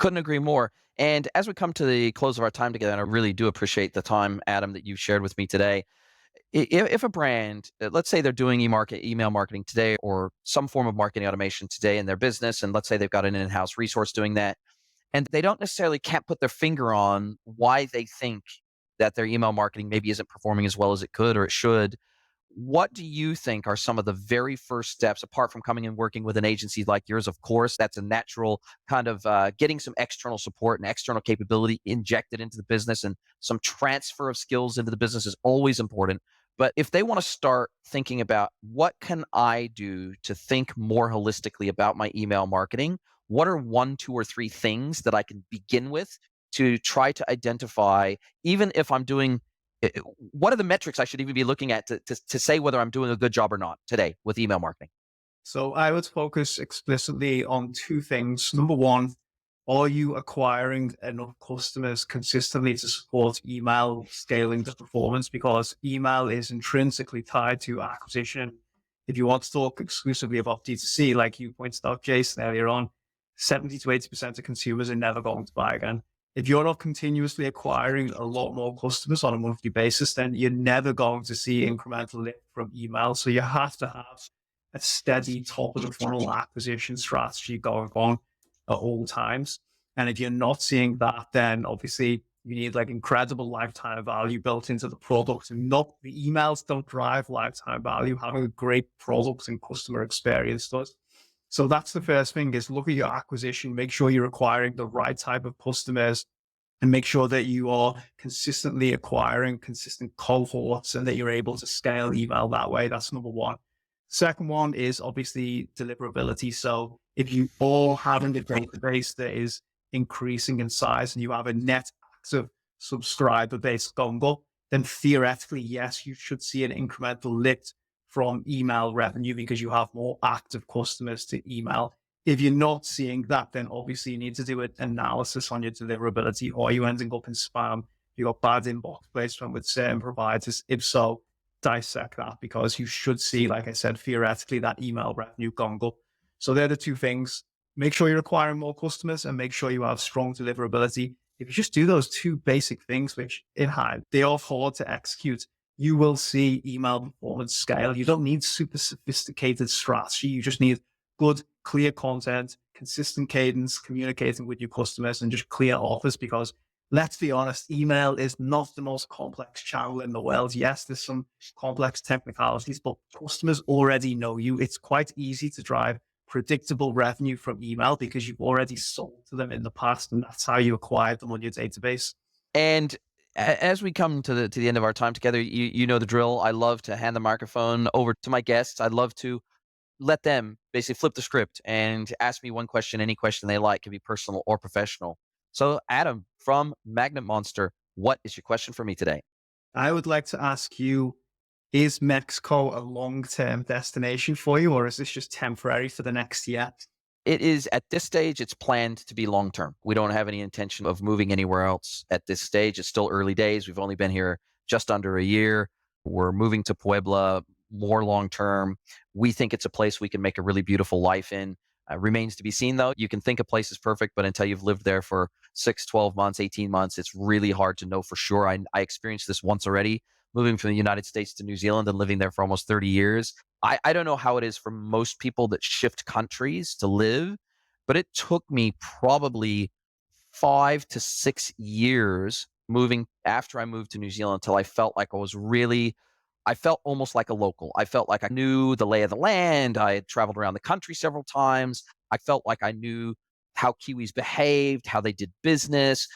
A: Couldn't agree more. And as we come to the close of our time together, and I really do appreciate the time, Adam, that you've shared with me today. If a brand, let's say they're doing email marketing today or some form of marketing automation today in their business, and let's say they've got an in-house resource doing that, and they don't necessarily can't put their finger on why they think that their email marketing maybe isn't performing as well as it could or it should, what do you think are some of the very first steps, apart from coming and working with an agency like yours? Of course, that's a natural kind of getting some external support and external capability injected into the business, and some transfer of skills into the business is always important. But if they want to start thinking about what can I do to think more holistically about my email marketing, what are one, two, or three things that I can begin with to try to identify, even if I'm doing, what are the metrics I should even be looking at to say whether I'm doing a good job or not today with email marketing?
B: So I would focus explicitly on two things. Number one, are you acquiring enough customers consistently to support email scaling the performance? Because email is intrinsically tied to acquisition. If you want to talk exclusively about D2C, like you pointed out, Jason, earlier on, 70 to 80% of consumers are never going to buy again. If you're not continuously acquiring a lot more customers on a monthly basis, then you're never going to see incremental lift from email. So you have to have a steady top of the funnel acquisition strategy going on at all times. And if you're not seeing that, then obviously you need like incredible lifetime value built into the product. And not the emails don't drive lifetime value. Having a great product and customer experience does. So that's the first thing, is look at your acquisition, make sure you're acquiring the right type of customers, and make sure that you are consistently acquiring consistent cohorts and that you're able to scale email that way. That's number one. Second one is obviously deliverability. So if you are having a database that is increasing in size and you have a net active subscriber base going up, then theoretically, yes, you should see an incremental lift from email revenue because you have more active customers to email. If you're not seeing that, then obviously you need to do an analysis on your deliverability. Or you ending up in spam? You got bad inbox placement with certain providers. If so, dissect that, because you should see, like I said, theoretically that email revenue going up. So they're the two things. Make sure you're acquiring more customers and make sure you have strong deliverability. If you just do those two basic things, which they are hard to execute, you will see email performance scale. You don't need super sophisticated strategy. You just need good, clear content, consistent cadence, communicating with your customers, and just clear offers. Because let's be honest, email is not the most complex channel in the world. Yes, there's some complex technicalities, but customers already know you. It's quite easy to drive predictable revenue from email because you've already sold to them in the past, and that's how you acquired them on your database.
A: And as we come to the end of our time together, you know the drill. I love to hand the microphone over to my guests. I'd love to let them basically flip the script and ask me one question, any question they like, can be personal or professional. So, Adam from Magnet Monster, what is your question for me today?
B: I would like to ask you, is Mexico a long-term destination for you, or is this just temporary for the next year?
A: It is at this stage, it's planned to be long term. We don't have any intention of moving anywhere else at this stage. It's still early days. We've only been here just under a year. We're moving to Puebla more long term. We think it's a place we can make a really beautiful life in. Remains to be seen, though. You can think a place is perfect, but until you've lived there for 6, 12 months, 18 months, it's really hard to know for sure. I experienced this once already, moving from the United States to New Zealand and living there for almost 30 years. I don't know how it is for most people that shift countries to live, but it took me probably 5 to 6 years moving after I moved to New Zealand until I felt like I felt almost like a local. I felt like I knew the lay of the land. I had traveled around the country several times. I felt like I knew how Kiwis behaved, how they did business.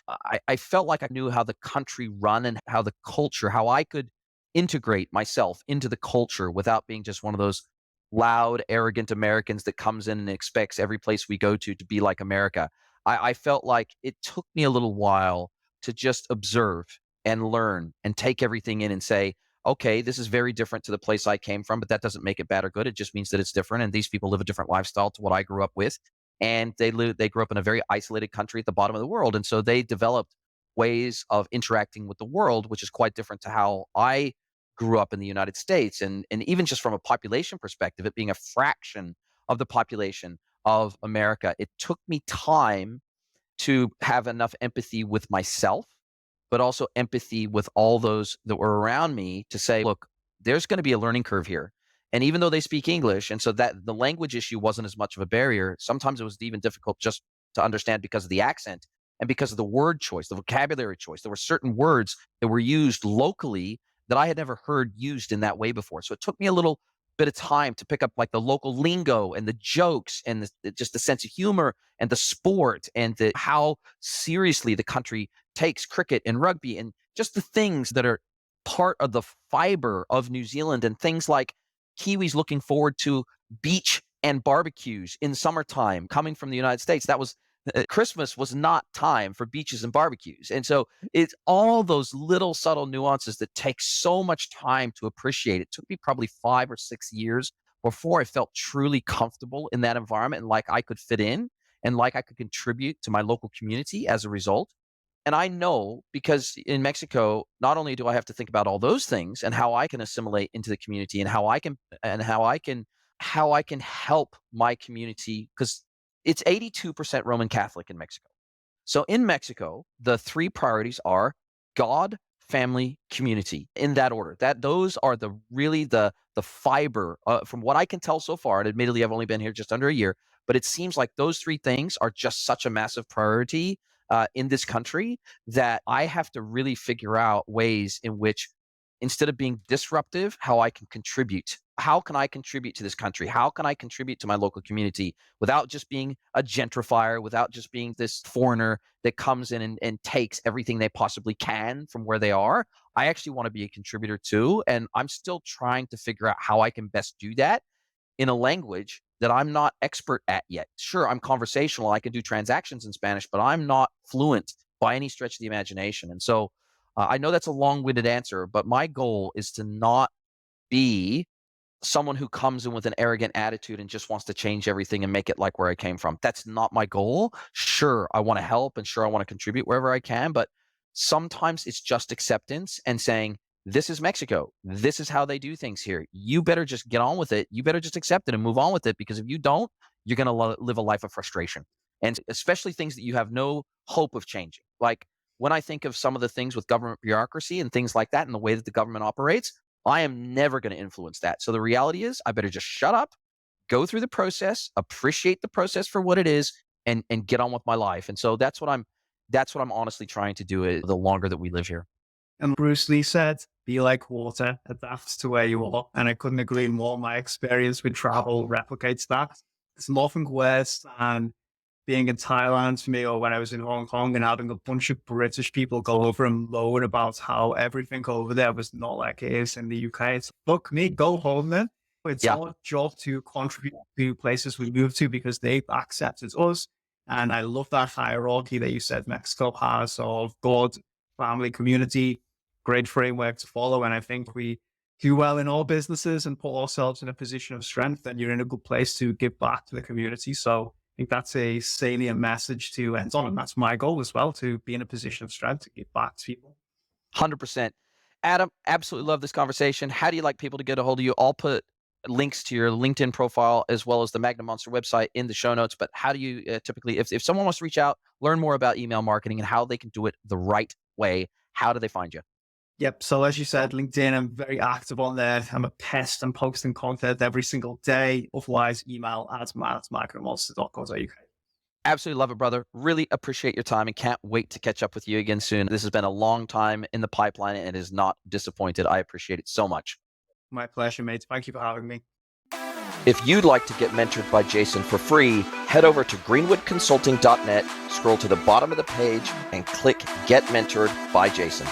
A: I felt like I knew how the country run and how the culture, how I could integrate myself into the culture without being just one of those loud, arrogant Americans that comes in and expects every place we go to be like America. I felt like it took me a little while to just observe and learn and take everything in and say, okay, this is very different to the place I came from, but that doesn't make it bad or good. It just means that it's different. And these people live a different lifestyle to what I grew up with. And they grew up in a very isolated country at the bottom of the world. And so they developed ways of interacting with the world, which is quite different to how I grew up in the United States. And even just from a population perspective, it being a fraction of the population of America, it took me time to have enough empathy with myself, but also empathy with all those that were around me to say, look, there's going to be a learning curve here. And even though they speak English, and so that the language issue wasn't as much of a barrier, sometimes it was even difficult just to understand because of the accent and because of the word choice, the vocabulary choice. There were certain words that were used locally that I had never heard used in that way before. So it took me a little bit of time to pick up like the local lingo and the jokes and just the sense of humor and the sport and how seriously the country takes cricket and rugby and just the things that are part of the fiber of New Zealand, and things like Kiwis looking forward to beach and barbecues in summertime coming from the United States. That was Christmas was not time for beaches and barbecues. And so it's all those little subtle nuances that take so much time to appreciate. It took me probably 5 or 6 years before I felt truly comfortable in that environment and like I could fit in and like I could contribute to my local community as a result. And I know because in Mexico, not only do I have to think about all those things and how I can assimilate into the community and how I can help my community, because it's 82% Roman Catholic in Mexico. So in Mexico, the three priorities are God, family, community, in that order. That those are the fiber from what I can tell so far. And admittedly, I've only been here just under a year, but it seems like those three things are just such a massive priority in this country that I have to really figure out ways in which, instead of being disruptive, how I can contribute. How can I contribute to this country? How can I contribute to my local community without just being a gentrifier, without just being this foreigner that comes in and takes everything they possibly can from where they are? I actually want to be a contributor too. And I'm still trying to figure out how I can best do that. in a language that I'm not expert at yet. Sure, I'm conversational. I can do transactions in Spanish, but I'm not fluent by any stretch of the imagination. And so I know that's a long-winded answer, but my goal is to not be someone who comes in with an arrogant attitude and just wants to change everything and make it like where I came from. That's not my goal. Sure, I want to help and sure, I want to contribute wherever I can, but sometimes it's just acceptance and saying, this is Mexico. This is how they do things here. You better just get on with it. You better just accept it and move on with it, because if you don't, you're going to live a life of frustration. And especially things that you have no hope of changing. Like when I think of some of the things with government bureaucracy and things like that and the way that the government operates, I am never going to influence that. So the reality is I better just shut up, go through the process, appreciate the process for what it is, and get on with my life. And so that's what I'm honestly trying to do the longer that we live here.
B: And Bruce Lee said, be like water, adapt to where you are. And I couldn't agree more. My experience with travel replicates that. It's nothing worse than being in Thailand for me, or when I was in Hong Kong and having a bunch of British people go over and moan about how everything over there was not like it is in the UK. It's fuck me, go home then. It's our job to contribute to places we move to because they've accepted us. And I love that hierarchy that you said Mexico has of God, family, community, great framework to follow. And I think we do well in all businesses and put ourselves in a position of strength, and you're in a good place to give back to the community. So I think that's a salient message to end on. And that's my goal as well, to be in a position of strength to give back to people.
A: 100%. Adam, absolutely love this conversation. How do you like people to get a hold of you? I'll put links to your LinkedIn profile as well as the Magnum Monster website in the show notes. But how do you typically, if someone wants to reach out, learn more about email marketing and how they can do it the right way, how do they find you?
B: Yep. So as you said, LinkedIn, I'm very active on there. I'm a pest. I'm posting content every single day. Otherwise, email @magnummonster.co.uk.
A: Absolutely love it, brother. Really appreciate your time and can't wait to catch up with you again soon. This has been a long time in the pipeline and is not disappointed. I appreciate it so much.
B: My pleasure, mate. Thank you for having me.
A: If you'd like to get mentored by Jason for free, head over to greenwoodconsulting.net, scroll to the bottom of the page, and click Get Mentored by Jason.